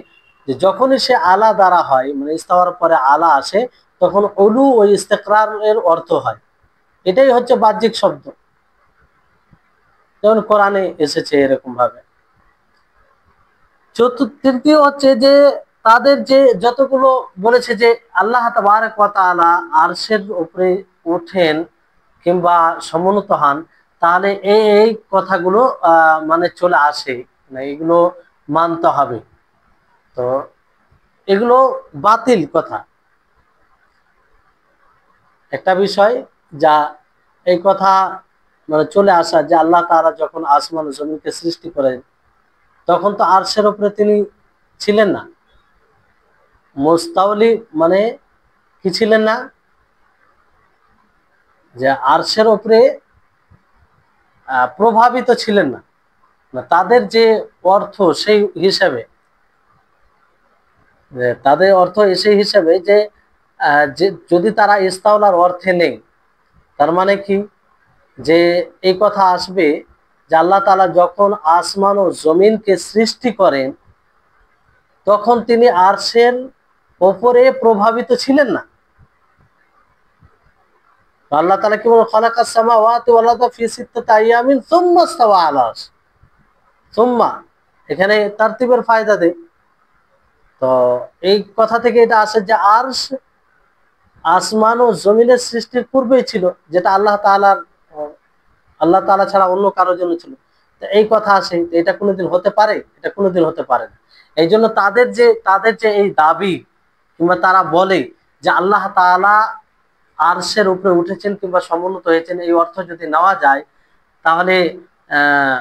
যে যখনই সে আলা দ্বারা হয়, মানে ইস্তাওয়ার পরে আলা আসে, তখন উলু ও ইস্তেকরার এর অর্থ হয়। এটাই হচ্ছে বাহ্যিক শব্দ, যেমন কোরআনে এসেছে এরকম ভাবে। তৃতীয় হচ্ছে যে তাদের যে যতগুলো বলেছে যে আল্লাহ তাবারক ওয়া তাআলা আরশের উপরে ওঠেন কিংবা সমুন্নত হন, তাহলে এই এই কথাগুলো মানে চলে আসে, মানে এগুলো মানতে হবে। তো এগুলো বাতিল কথা। একটা বিষয় যা এই কথা মানে চলে আসা, যে আল্লাহ তাআলা যখন আসমান ও জমিনকে সৃষ্টি করেন, তখন তো আরশের উপরে তিনি ছিলেন না। মুস্তাওলি মানে কি ছিলেন না, যে আরশের উপরে প্রভাবিত ছিলেন না। তাদের যে অর্থ সেই হিসাবে, তাদের অর্থ সেই হিসাবে যে যদি তারা ইস্তাওলার অর্থে নেই, তার মানে কি, যে এই কথা আসবে যে আল্লাহ তাআলা যখন আসমান ও জমিনকে সৃষ্টি করেন, তখন তিনি আরশের ওপরে প্রভাবিত ছিলেন না। আল্লাহ তাআলা কি বলেন, খালাকাস সামাওয়াতি ওয়াল আরদা ফি সিত্তাতি আইয়ামিন সুম্মা ইস্তাওয়া আলা আরশ। সুম্মা এখানে তারতিবের ফায়দা দেয়। তো এই কথা থেকে এটা আসে যে আরশ আসমান ও জমিনের সৃষ্টির পূর্বেই ছিল, যেটা আল্লাহ তাআলা ছাড়া অন্য কারোর জন্য ছিল। তো এই কথা আসে, এটা কোনোদিন হতে পারে? এটা কোনোদিন হতে পারে না। এই জন্য তাদের যে এই দাবি, কিংবা তারা বলে যে আল্লাহ তাআলা আরশের উপরে উঠেছেন কিংবা সমুন্নত হয়েছেন, এই অর্থ যদি নেওয়া যায়, তাহলে আহ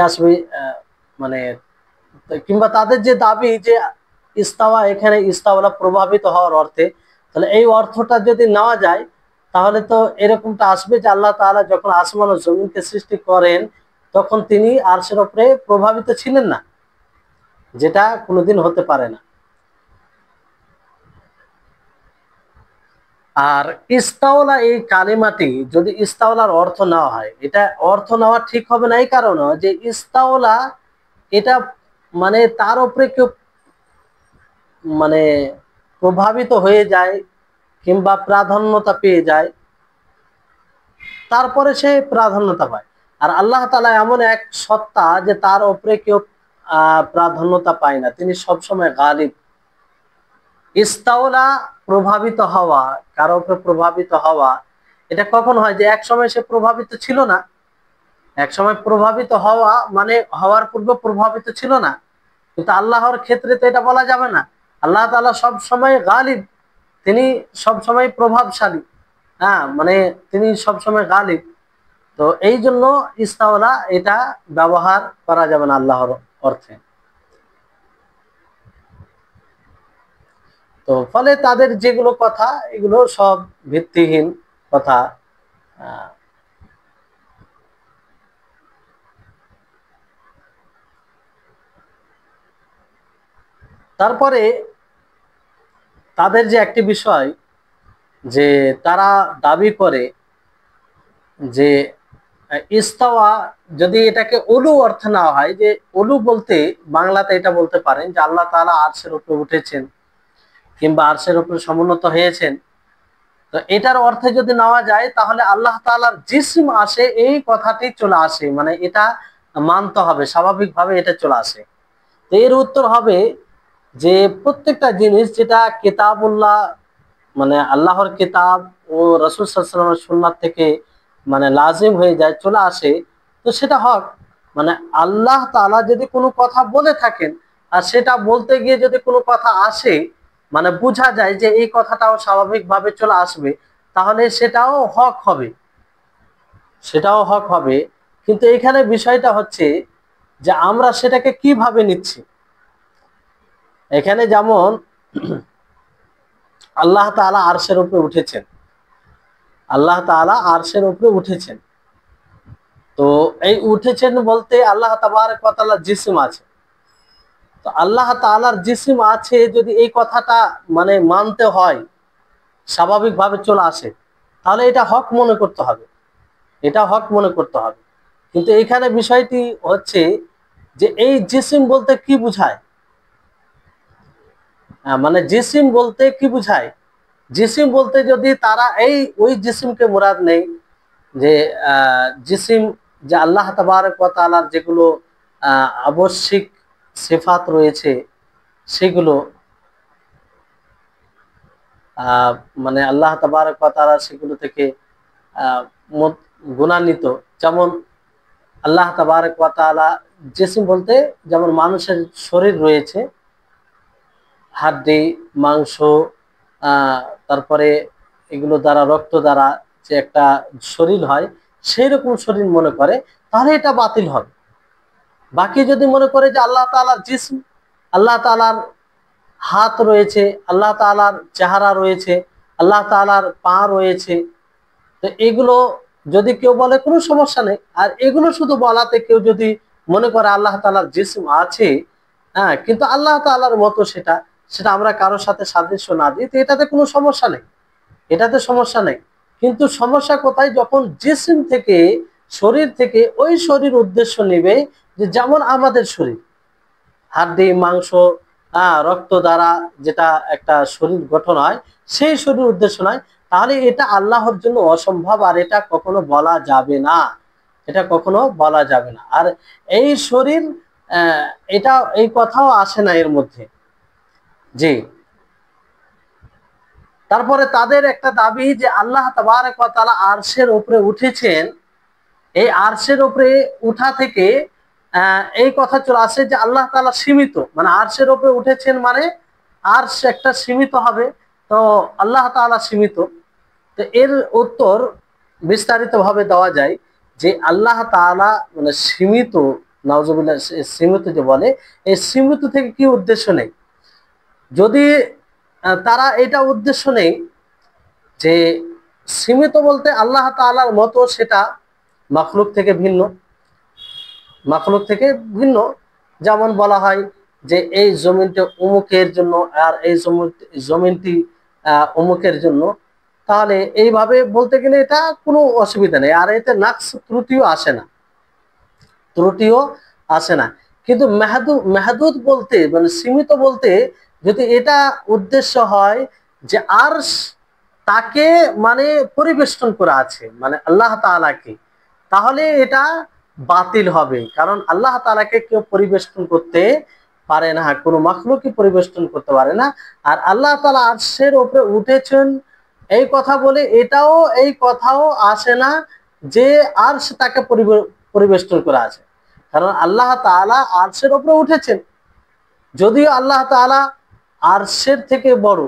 আসবে, মানে কিংবা তাদের যে দাবি যে ইস্তাওয়া, এখানে ইস্তাওয়ালা প্রভাবিত হওয়ার অর্থে, তাহলে এই অর্থটা যদি নেওয়া যায়, তাহলে তো এরকমটা আসবে যে আল্লাহ তাআলা যখন আসমান ও জমিনকে সৃষ্টি করেন, তখন তিনি আরশের উপরে প্রভাবিত ছিলেন না, যেটা কোনোদিন হতে পারে না। আর ইস্তাওলা এই কালিমাটি যদি ইস্তাওলার অর্থ নেওয়া হয়, এটা অর্থ নেওয়া ঠিক হবে না। এই কারণে যে ইস্তাওলা এটা মানে তার উপরে কেউ মানে প্রভাবিত হয়ে যায় কিংবা প্রাধান্যতা পেয়ে যায়, তারপরে সে প্রাধান্যতা পায়। আর আল্লাহ তাআলা এমন এক সত্তা যে তার উপরে কেউ প্রাধান্যতা পায় না, তিনি সবসময় গালিব। ইস্তাওলা প্রভাবিত হওয়া, কারো উপরে প্রভাবিত হওয়া, এটা কখন হয়? যে এক সময় সে প্রভাবিত ছিল না, এক সময় প্রভাবিত হওয়া মানে হওয়ার পূর্বে প্রভাবিত ছিল না। কিন্তু আল্লাহর ক্ষেত্রে তো এটা বলা যাবে না। আল্লাহ তাআলা সব সময় গালিব, তিনি সব সময় প্রভাবশালী। হ্যাঁ, মানে তিনি সব সময় গালিব। তো এই জন্য ইস্তাওলা এটা ব্যবহার করা যাবে না আল্লাহর অর্থে। তো ফলে তাদের যেগুলো কথা, এগুলো সব ভিত্তিহীন কথা। আহ, তারপরে তাদের যে একটি বিষয়, যে তারা দাবি করে যে ইস্তাওয়া, যদি এটাকে উলু অর্থে নেওয়া হয়, যে উলু বলতে বাংলাতে এটা বলতে পারেন যে আল্লাহ তাআলা আরশের উপরে উঠেছেন কিংবা আরশের উপরে সমুন্নত হয়েছেন। তো এটার অর্থে যদি নেওয়া যায়, তাহলে আল্লাহ তাআলার জিসম আসে, এই কথাটি চলে আসে, মানে এটা মানতে হবে, স্বাভাবিকভাবে এটা চলে আসে। তো এর উত্তর হবে যে প্রত্যেকটা জিনিস যেটা কিতাবুল্লাহ, মানে আল্লাহর কিতাব ও রাসূল সাল্লাল্লাহু আলাইহি ওয়াসাল্লামের সুন্নাত থেকে মানে লাজিম হয়ে যায়, চলে আসে, তো সেটা হক। মানে আল্লাহ তাআলা যদি কোনো কথা বলে থাকেন, আর সেটা বলতে গিয়ে যদি কোনো কথা আসে, মানে বোঝা যায় যে এই কথাটাও স্বাভাবিকভাবে চলে আসবে, তাহলে সেটাও হক হবে, সেটাও হক হবে। কিন্তু এখানে বিষয়টা হচ্ছে যে আমরা সেটাকে কিভাবে নিচ্ছি। এখানে যেমন আল্লাহ তাআলা আরশের উপরে উঠেছেন, আল্লাহ তাআলা আরশের উপরে উঠেছেন। তো এই উঠেছেন বলতে আল্লাহ তাবারক ওয়া তাআলার জিসম আছে। তো আল্লাহ তাআলার জিসম আছে, যদি এই কথাটা মানে মানতে হয়, স্বাভাবিকভাবে চলে আসে, তাহলে এটা হক মনে করতে হবে, এটা হক মনে করতে হবে। কিন্তু এখানে বিষয়টি হচ্ছে যে এই জিসিম বলতে কি বুঝায়, মানে জিসিম বলতে কি বুঝায়। জিসিম বলতে যদি তারা ওই জিসিমকে মুরাদ নেই, যে জিসিম, যে আল্লাহ তাবারক ওয়া তাআলার যেগুলো আবশ্যিক সিফাত রয়েছে, সেগুলো মানে আল্লাহ তাবারক ওয়া তাআলা সেগুলো থেকে আহ গুণান্বিত। যেমন আল্লাহ তাবারক ওয়া তাআলা জিসিম বলতে, যেমন মানুষের শরীর রয়েছে, হাড্ডি, মাংস, তারপরে এগুলো দ্বারা, রক্ত দ্বারা যে একটা শরীর হয়, সেই রকম শরীর মনে করে, তাহলে এটা বাতিল হবে। বাকি যদি মনে করে যে আল্লাহ তাআলার জিসম, আল্লাহ তাআলার হাত রয়েছে, আল্লাহ তাআলার চেহারা রয়েছে, আল্লাহ তাআলার পা রয়েছে, তো এগুলো যদি কেউ বলে, কোনো সমস্যা নেই। আর এগুলো শুধু বলাতে কেউ যদি মনে করে আল্লাহ তাআলার জিসম আছে, হ্যাঁ, কিন্তু আল্লাহ তাআলার মতো সেটা সেটা আমরা কারোর সাথে সাদৃশ্য না দিই, তো এটাতে কোনো সমস্যা নেই, এটাতে সমস্যা নেই। কিন্তু সমস্যা কোথায়? যখন জিসম থেকে, শরীর থেকে ওই শরীর উদ্দেশ্য নেবে, যে যেমন আমাদের শরীর, হাড্ডি, মাংস, রক্ত দ্বারা যেটা একটা শরীর গঠন হয়, সেই শরীর উদ্দেশ্য নয়, তাহলে এটা আল্লাহর জন্য অসম্ভব, আর এটা কখনো বলা যাবে না, এটা কখনো বলা যাবে না। আর এই শরীর, এটা এই কথাও আসে না এর মধ্যে। জি। তারপরে তাদের একটা দাবি যে আল্লাহ তাবারক ওয়া তাআলা আরশের উপরে উঠেছেন। এই আরশের উপরে উঠা থেকে এই কথা চলে আসে যে আল্লাহ তাআলা সীমিত, মানে আরশের উপরে উঠেছেন মানে আরশ একটা সীমিত হবে, তো আল্লাহ তাআলা সীমিত। তো এর উত্তর বিস্তারিত ভাবে দেওয়া যায় যে আল্লাহ তাআলা মানে সীমিত, নাউজুবিল্লাহ, সীমিত যে বলে, এই সীমিত থেকে কি উদ্দেশ্য নেই। যদি তারা এটা উদ্দেশ্য নেই যে সীমিত বলতে আল্লাহ তাআলার মতো সেটা মাখলুক থেকে ভিন্ন, মাখলুক থেকে ভিন্ন। যেমন বলা হয় যে এই জমিনটা অমুকের জন্য, আর এই জমিনটি অমুকের জন্য, তাহলে এইভাবে বলতে গেলে এটা কোনো অসুবিধা নেই, আর এতে নাকস ত্রুটিও আসে না, ত্রুটিও আসে না। কিন্তু মেহদুদ বলতে মানে সীমিত বলতে যদি এটা উদ্দেশ্য হয় যে আরশ তাকে মানে পরিবেষ্টন করা আছে, মানে আল্লাহ তাআলাকে, তাহলে এটা বাতিল হবে। কারণ আল্লাহ তাআলাকে কেউ পরিবেষ্টন করতে পারে না, কোনো মাখলুকই পরিবেষ্টন করতে পারে না। আর আল্লাহ তাআলা আরশের উপরে উঠেছেন এই কথা বলে এটাও, এই কথাও আসে না যে আরশ তাকে পরিবেষ্টন করা আছে। কারণ আল্লাহ তাআলা আরশের উপরে উঠেছেন, যদিও আল্লাহ তাআলা আরশের থেকে বড়,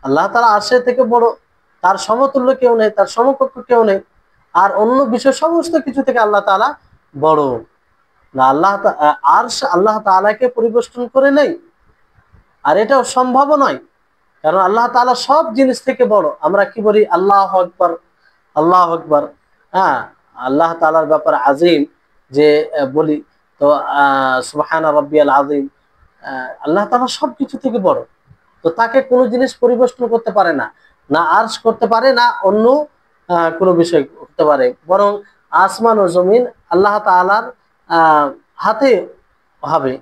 আল্লাহ তাআলা আরশের থেকে বড়, তার সমতুল্য কেউ নেই, তার সমকক্ষ কেউ নেই, আর অন্য বিষয় সমস্ত কিছু থেকে আল্লাহ তাআলা বড় না। আরশ আল্লাহ তাআলাকে পরিবেষ্টন করে নেই, আর এটাও সম্ভব নয়, কারণ আল্লাহ তাআলা সব জিনিস থেকে বড়। আমরা কি বলি? আল্লাহু আকবার, আল্লাহু আকবার। হ্যাঁ, আল্লাহ তাআলার ব্যাপারে আজিম যে বলি, তো সুবহানা রাব্বিয়াল আযীম, আল্লাহ তাআলা সবকিছু থেকে বড়। তো তাকে কোনো জিনিস পরিবেষ্টন করতে পারে না, না আরশ করতে পারে, না অন্য কোনো বিষয় করতে পারে। বরং আসমান ও জমিন আল্লাহ তাআলার হাতে হবে।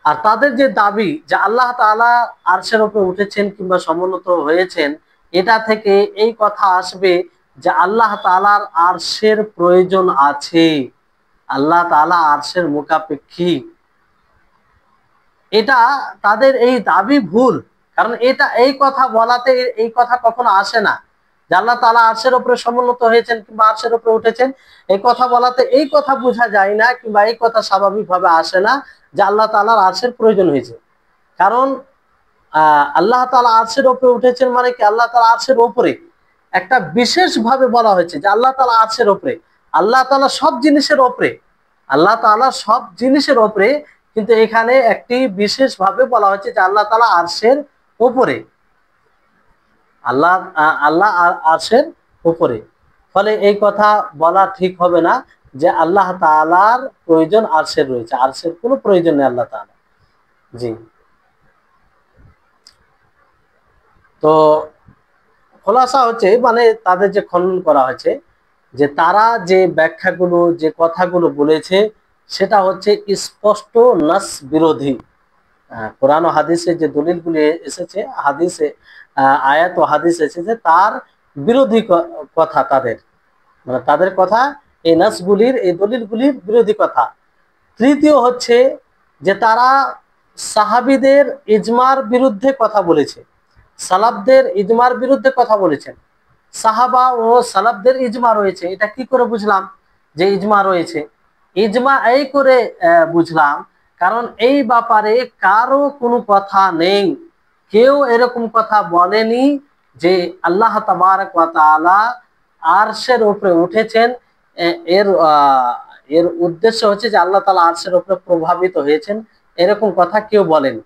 আর তাদের যে দাবি যে আল্লাহ তাআলা আরশের উপরে উঠেছেন কিংবা সমুন্নত হয়েছেন, এটা থেকে এই কথা আসবে যে আল্লাহ তাআলার আরশের প্রয়োজন আছে, আল্লাহ তাআলা আরশের মুখাপেক্ষী। এটা তাদের এই দাবি ভুল। কারণ এটা এই কথা বলাতে এই কথা কখনো আসে না যে আল্লাহ তাআলা আরশের উপরে সমুন্নত হয়েছেন কিংবা আরশের উপরে উঠেছেন। এই কথা বলাতে এই কথা বোঝা যায় না, কিংবা এই কথা স্বাভাবিকভাবে আসে না যে আল্লাহ তাআলার আরশের প্রয়োজন হয়েছে। কারণ আল্লাহ তাআলা আরশের উপরে উঠেছেন মানে কি, আল্লাহ তাআলা আরশের উপরে একটা বিশেষ ভাবে বলা হয়েছে যে আল্লাহ তাআলা আরশের উপরে। আল্লাহ তাআলা সব জিনিসের উপরে, আল্লাহ তাআলা সব জিনিসের উপরে, কিন্তু এখানে একটি বিশেষ ভাবে বলা হয়েছে যে আল্লাহ তাআলা আরশের উপরে, আল্লাহ আল্লাহ আরশের উপরে। ফলে এই কথা বলা ঠিক হবে না যে আল্লাহ তাআলার প্রয়োজন আরশের রয়েছে, আরশের কোনো প্রয়োজন নেই আল্লাহ তাআলা। জি। তো খোলাসা হচ্ছে, মানে তাদের যে খনন করা হয়েছে, যে তারা যে ব্যাখ্যাগুলো, যে কথাগুলো বলেছে, সেটা হচ্ছে স্পষ্ট নাস বিরোধী। কোরআন ও হাদিসে যে দলিলগুলি এসেছে, হাদিসে আয়াত ও হাদিস এসেছে, তার বিরোধী কথা তাদের, মানে তাদের কথা এই নাসগুলির, এই দলিলগুলির বিরোধী কথা। তৃতীয় হচ্ছে যে তারা সাহাবীদের ইজমার বিরুদ্ধে কথা বলেছে, সালাফদের ইজমার বিরুদ্ধে কথা বলেছেন। সাহাবা ও সালাফদের ইজমা রয়েছে, এটা কি করে বুঝলাম যে ইজমা রয়েছে? ইজমা এই করে বুঝলাম, কারণ এই ব্যাপারে কারো কোনো কথা নেই, কেউ এরকম কথা বলেনি যে আল্লাহ তাবারক ওয়া তাআলা আরশের উপরে উঠেছেন। এর এর উদ্দেশ্য হচ্ছে যে আল্লাহ তাআলা আরশের উপরে প্রভাবিত হয়েছেন, এরকম কথা কেউ বলেনি।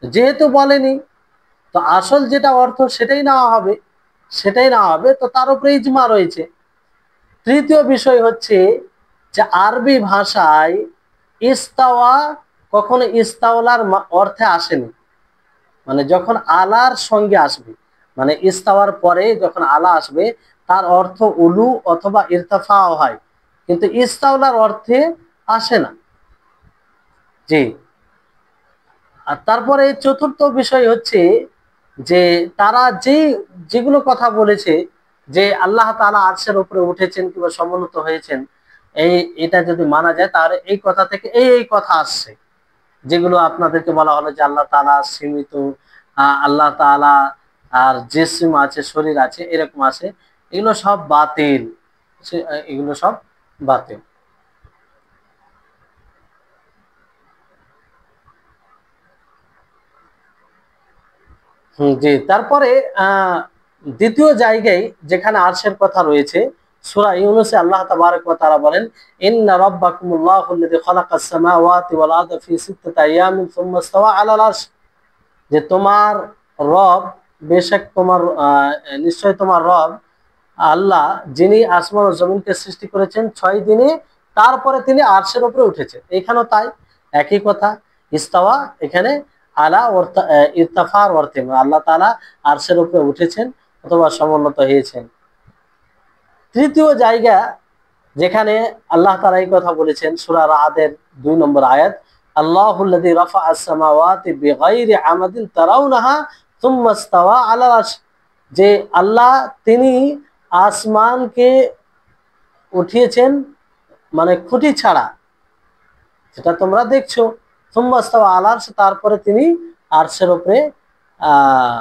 যেহেতু বলেনি, তো আসল যেটা অর্থ সেটাই নেওয়া হবে, সেটাই নেওয়া হবে। তো তার উপরে ইজমা রয়েছে। তৃতীয় বিষয় হচ্ছে যে আরবি ভাষায় ইস্তাওয়া কখনো ইস্তাওলার অর্থে আসেনি, মানে যখন আলার সঙ্গে আসবে, মানে ইস্তাওয়ার পরে যখন আলা আসবে, তার অর্থ উলু অথবা ইরতাফাও হয়, কিন্তু ইস্তাওলার অর্থে আসে না। জি। আর তারপরে চতুর্থ বিষয় হচ্ছে যে তারা যেগুলো কথা বলেছে যে আল্লাহ তাআলা আরশের উপরে উঠেছেন কিংবা সমুন্নত হয়েছেন, এটা যদি মানা যায় তাহলে এই কথা থেকে এই কথা আসছে, যেগুলো আপনাদেরকে বলা হলো যে আল্লাহ তাআলা সীমিত, আল্লাহ তাআলা আর জিসম আছে, শরীর আছে, এরকম আছে, এগুলো সব বাতিল। এগুলো সব বাতিল। জি, তারপরে আহ দ্বিতীয় জায়গায় যেখানে আরশের কথা রয়েছে, সূরা ইউনূসে আল্লাহ তাবারক ওয়া তাআলা বলেন, ইন্না রাব্বাকুমুল্লাহুল্লাযী খালাকাস সামাওয়াতি ওয়াল আরদা ফি সিত্তাতি আইয়ামিন সুম্মা ইসতাওয়া আলাল আরশ, যে তোমার রব, বেশক তোমার নিশ্চয় তোমার রব আল্লাহ, যিনি আসমান ও জমিনকে সৃষ্টি করেছেন 6 দিনে, তারপরে তিনি আরশের উপরে উঠেছেন। এখানেও তাই, একই কথা। ইস্তাওয়া এখানে আলা ইরতাফার অর্থে আল্লাহ তাআলা আরশের উপরে উঠেছেন অথবা সমুন্নত হয়েছেন। তৃতীয় জায়গা যেখানে আল্লাহ তাআলা এই কথা বলেছেন, সূরা রাদের 2 নম্বর আয়াত, আল্লাহুল্লাযী রাফা'আস সামাওয়াতি বিগাইরি আমাদিন তারাউনাহা সুম্মা ইসতাওয়া আলাল আরশ, যে আল্লাহ তিনি আসমানকে উঠিয়েছেন মানে খুঁটি ছাড়া, যেটা তোমরা দেখছো, সুম্মা ইসতাওয়া আলাল আরশ, তারপরে তিনি আরশের উপরে আহ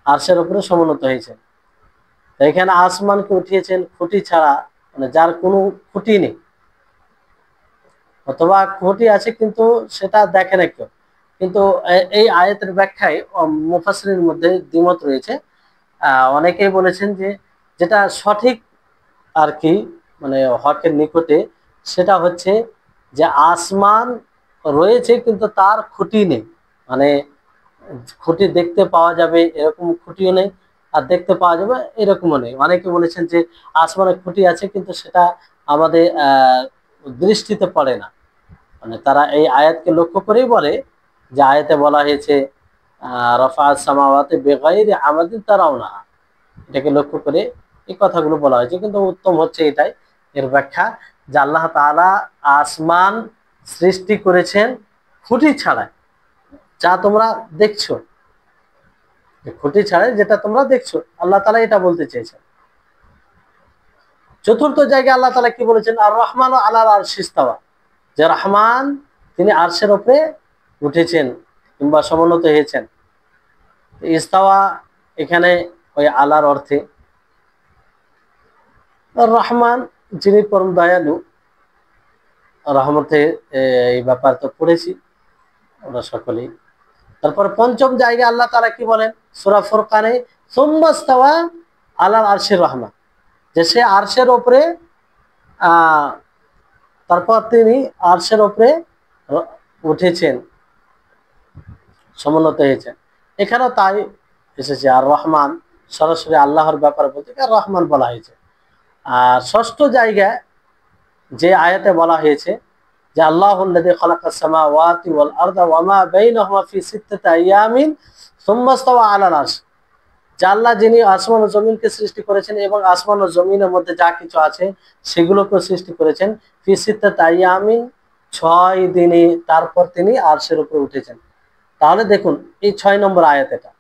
আরশের উপরে সমুন্নত হয়েছেন। এখানে আসমানকে উঠিয়েছেন খুঁটি ছাড়া, মানে যার কোনো খুঁটি নেই, অথবা খুঁটি আছে কিন্তু সেটা দেখে না কেউ। কিন্তু এই আয়াতের ব্যাখ্যায় মুফাসসিরিনের মধ্যে দ্বিমত রয়েছে। অনেকেই বলেছেন যে যেটা সঠিক আর কি, মানে হকের নিকটে, সেটা হচ্ছে যে আসমান রয়েছে কিন্তু তার খুঁটি নেই, মানে খুঁটি দেখতে পাওয়া যাবে এরকম খুঁটিও নেই, আর দেখতে পাওয়া যাবে এরকমও নেই। অনেকে বলেছেন যে আসমানের খুঁটি আছে কিন্তু সেটা আমাদের দৃষ্টিতে পড়ে না, মানে তারা এই আয়াতকে লক্ষ্য করেই বলে যে আয়াতে বলা হয়েছে রাফা'আস সামাওয়াতি বিগাইরি আমাদিন তারাউনাহা, এটাকে লক্ষ্য করে এই কথাগুলো বলা হয়েছে। কিন্তু উত্তম হচ্ছে এটাই, এর ব্যাখ্যা, যে আল্লাহ তাআলা আসমান সৃষ্টি করেছেন খুঁটি ছাড়াই, যা তোমরা দেখছো, খুঁটি ছাড়াই যেটা তোমরা দেখছো, আল্লাহ তাআলা এটা বলতে চেয়েছেন। চতুর্থ জায়গায় আল্লাহ তাআলা কি বলেছেন, আর রহমান আলাল আরশি ইস্তাওয়া, যে রহমান তিনি আরশের উপরে উঠেছেন কিংবা সমুন্নত হয়েছেন। ইস্তাওয়া এখানে ওই আলার অর্থে, রহমান যিনি পরম দয়ালু, রহমতে এই ব্যাপার তো পড়েছি আমরা সকলেই। তারপর পঞ্চম জায়গায় আল্লাহ তাআলা কি বলেন, সূরা ফুরকানে, সুম্মা ইস্তাওয়া আলাল আরশির রহমান, যে সে আরশের উপরে তারপর তিনি আরশের উপরে উঠেছেন, সমুন্নত হয়েছেন। এখানেও তাই এসেছে, আর রহমান সরাসরি আল্লাহর ব্যাপারে বলতে আর রহমান বলা হয়েছে। আর ষষ্ঠ জায়গায় যে আয়াতে বলা হয়েছে যে আল্লাহুল্লাযী খালাকাস সামাওয়াতি ওয়াল আরদা ওয়া মা বাইনাহুমা ফি সিত্তাতি আইয়ামিন সুম্মা ইসতাওয়া আলাল আরশ, যে আল্লাহ যিনি আসমান ও জমিনকে সৃষ্টি করেছেন এবং আসমান ও জমিনের মধ্যে যা কিছু আছে সেগুলোকে সৃষ্টি করেছেন ফি সিত্তাতি আইয়ামিন, 6 দিনে, তারপর তিনি আরশের উপরে উঠেছেন। তাহলে দেখুন এই 6 নম্বর আয়াত, এটা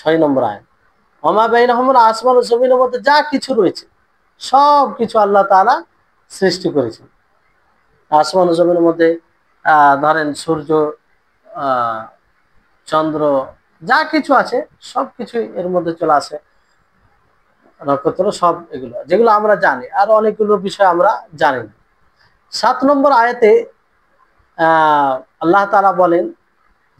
6 নম্বর আয়াত, ওয়া মা বাইনাহুমা, আসমান ও জমিনের মধ্যে যা কিছু রয়েছে সব কিছু আল্লাহ তাআলা সৃষ্টি করেছেন। আসমান ও জমিনের মধ্যে ধরেন সূর্য, চন্দ্র, যা কিছু আছে সবকিছু এর মধ্যে চলে আসে, নক্ষত্র, সব এগুলো যেগুলো আমরা জানি, আর অনেকগুলো বিষয় আমরা জানি না। 7 নম্বর আয়াতে আল্লাহ তাআলা বলেন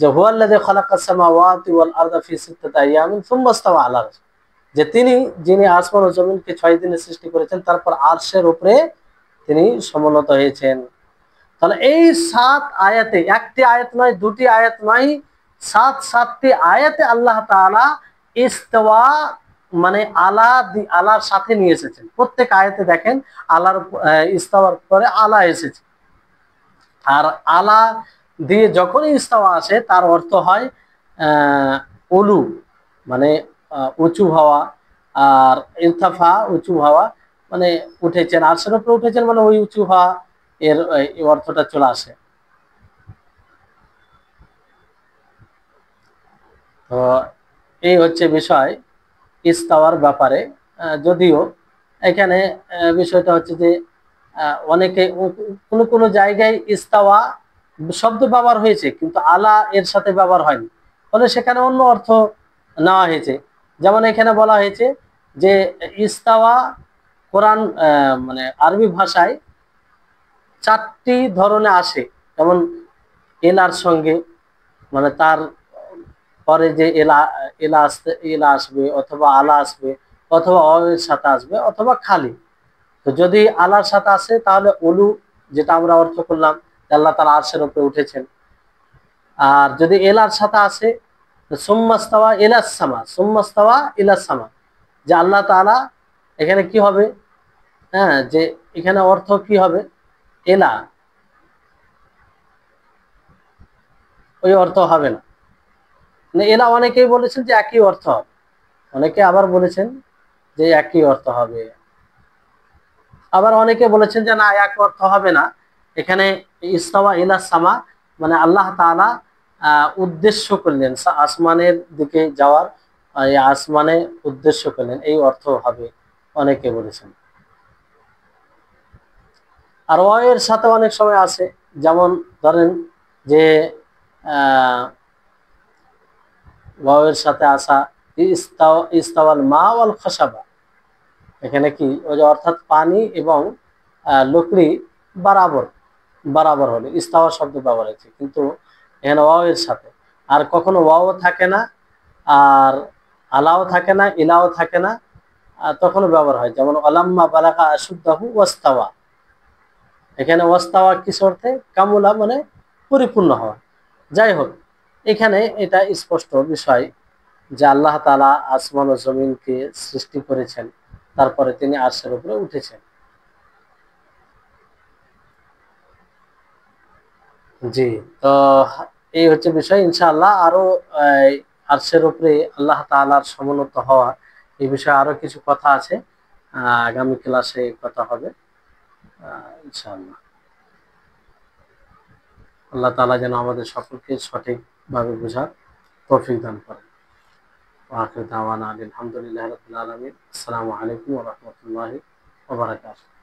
যে হুয়াল্লাযী খালাকাস সামাওয়াতি ওয়াল আরদা ফি সিত্তাতি আইয়ামিন সুম্মা ইসতাওয়া আলাল আরশ, যে যিনি আসমান ও জমিনকে 6 দিনে সৃষ্টি করেছেন, তারপর আরশের উপরে তিনি সমুন্নত হয়েছেন। তাহলে এই 7 আয়াতে, একটি আয়াত নয়, দুটি আয়াত নয়, 7টি আয়াতে আল্লাহ তাআলা ইস্তাওয়া মানে আলার সাথে নিয়ে এসেছেন। প্রত্যেক আয়াতে দেখেন আলার ইস্তাওয়ার পরে আলা এসেছে, আর আলা দিয়ে যখনই ইস্তাওয়া আসে তার অর্থ হয় উলু, মানে উঁচু হওয়া, আর ইরতাফা উঁচু হওয়া, মানে উঠেছেন, আরশের উপরে উঠেছেন মানে ওই উঁচু হওয়া, এর এই অর্থটা চলে আসে। তো এই হচ্ছে বিষয় ইস্তাওয়ার ব্যাপারে। যদিও এখানে বিষয়টা হচ্ছে যে অনেকে কোনো কোনো জায়গায় ইস্তাওয়া শব্দ ব্যবহার হয়েছে কিন্তু আলা এর সাথে ব্যবহার হয়নি, ফলে সেখানে অন্য অর্থ নেওয়া হয়েছে। যেমন এখানে বলা হয়েছে যে ইস্তাওয়া কোরআন মানে আরবি ভাষায় 4টি ধরনে আসে। যেমন এলার সঙ্গে, মানে তার পরে যে এলা এলা আসতে এলা আসবে, অথবা আলা আসবে, অথবা এর সাথে আসবে, অথবা খালি। তো যদি আলার সাথে আসে তাহলে উলু, যেটা আমরা অর্থ করলাম আল্লাহ তাআলা আরশের উপরে উঠেছেন। আর যদি এলার সাথে আসে সুম্মাস্তাওয়া ইলাস সামা, সুম্মাস্তাওয়া ইলাস সামা, যে আল্লাহ তাআলা এখানে কি হবে, হ্যাঁ, যে এখানে অর্থ কি হবে, এলা, ওই অর্থ হবে না। মানে এলা অনেকেই বলেছেন যে একই অর্থ হবে, অনেকে আবার বলেছেন যে একই অর্থ হবে, আবার অনেকে বলেছেন যে না, এক অর্থ হবে না। এখানে ইস্তাওয়া ইলাস সামা মানে আল্লাহ তাআলা উদ্দেশ্য করলেন আসমানের দিকে যাওয়ার, এই আসমানে উদ্দেশ্য করলেন, এই অর্থ হবে অনেকে বলেছেন। আর এর সাথে অনেক সময় আছে, যেমন ধরেন যে এর সাথে আসা ইস্তাওয়াল মা ওয়াল খাসাবা, এখানে কি ওই যে অর্থাৎ পানি এবং লকড়ি বরাবর বরাবর হলে ইস্তাওয়া শব্দ ব্যবহার হয়েছে, কিন্তু এখানে এর সাথে। আর কখনো থাকে না, আর আলাও থাকে না, ইলাও থাকে না, তখনও ব্যবহার হয়। যেমন আলাম্মা বালাগা আশুদ্দাহু ওয়াস্তাওয়া, এখানে ওয়াস্তাওয়া কিছু অর্থে কামুলা মানে পরিপূর্ণ হওয়া। যাই হোক, এখানে এটা স্পষ্ট বিষয় যে আল্লাহ তাআলা আসমান ও জমিনকে সৃষ্টি করেছেন, তারপরে তিনি আরশের উপরে উঠেছেন। জি, তো এই হচ্ছে বিষয়। ইনশাআল্লাহ আরো আরশের উপরে আল্লাহ তাআলার সমুন্নত হওয়া, এই বিষয়ে আরো কিছু কথা আছে, আগামী ক্লাসে কথা হবে ইনশাআল্লাহ। আল্লাহ তাআলা যেন আমাদের সকলকে সঠিকভাবে বোঝার তৌফিক দান করেন। ওয়া আখিরু দাওয়ানা আলহামদুলিল্লাহি রাব্বিল আলামিন। আসসালামু আলাইকুম ওয়া রাহমাতুল্লাহি ওয়া বারাকাতুহু।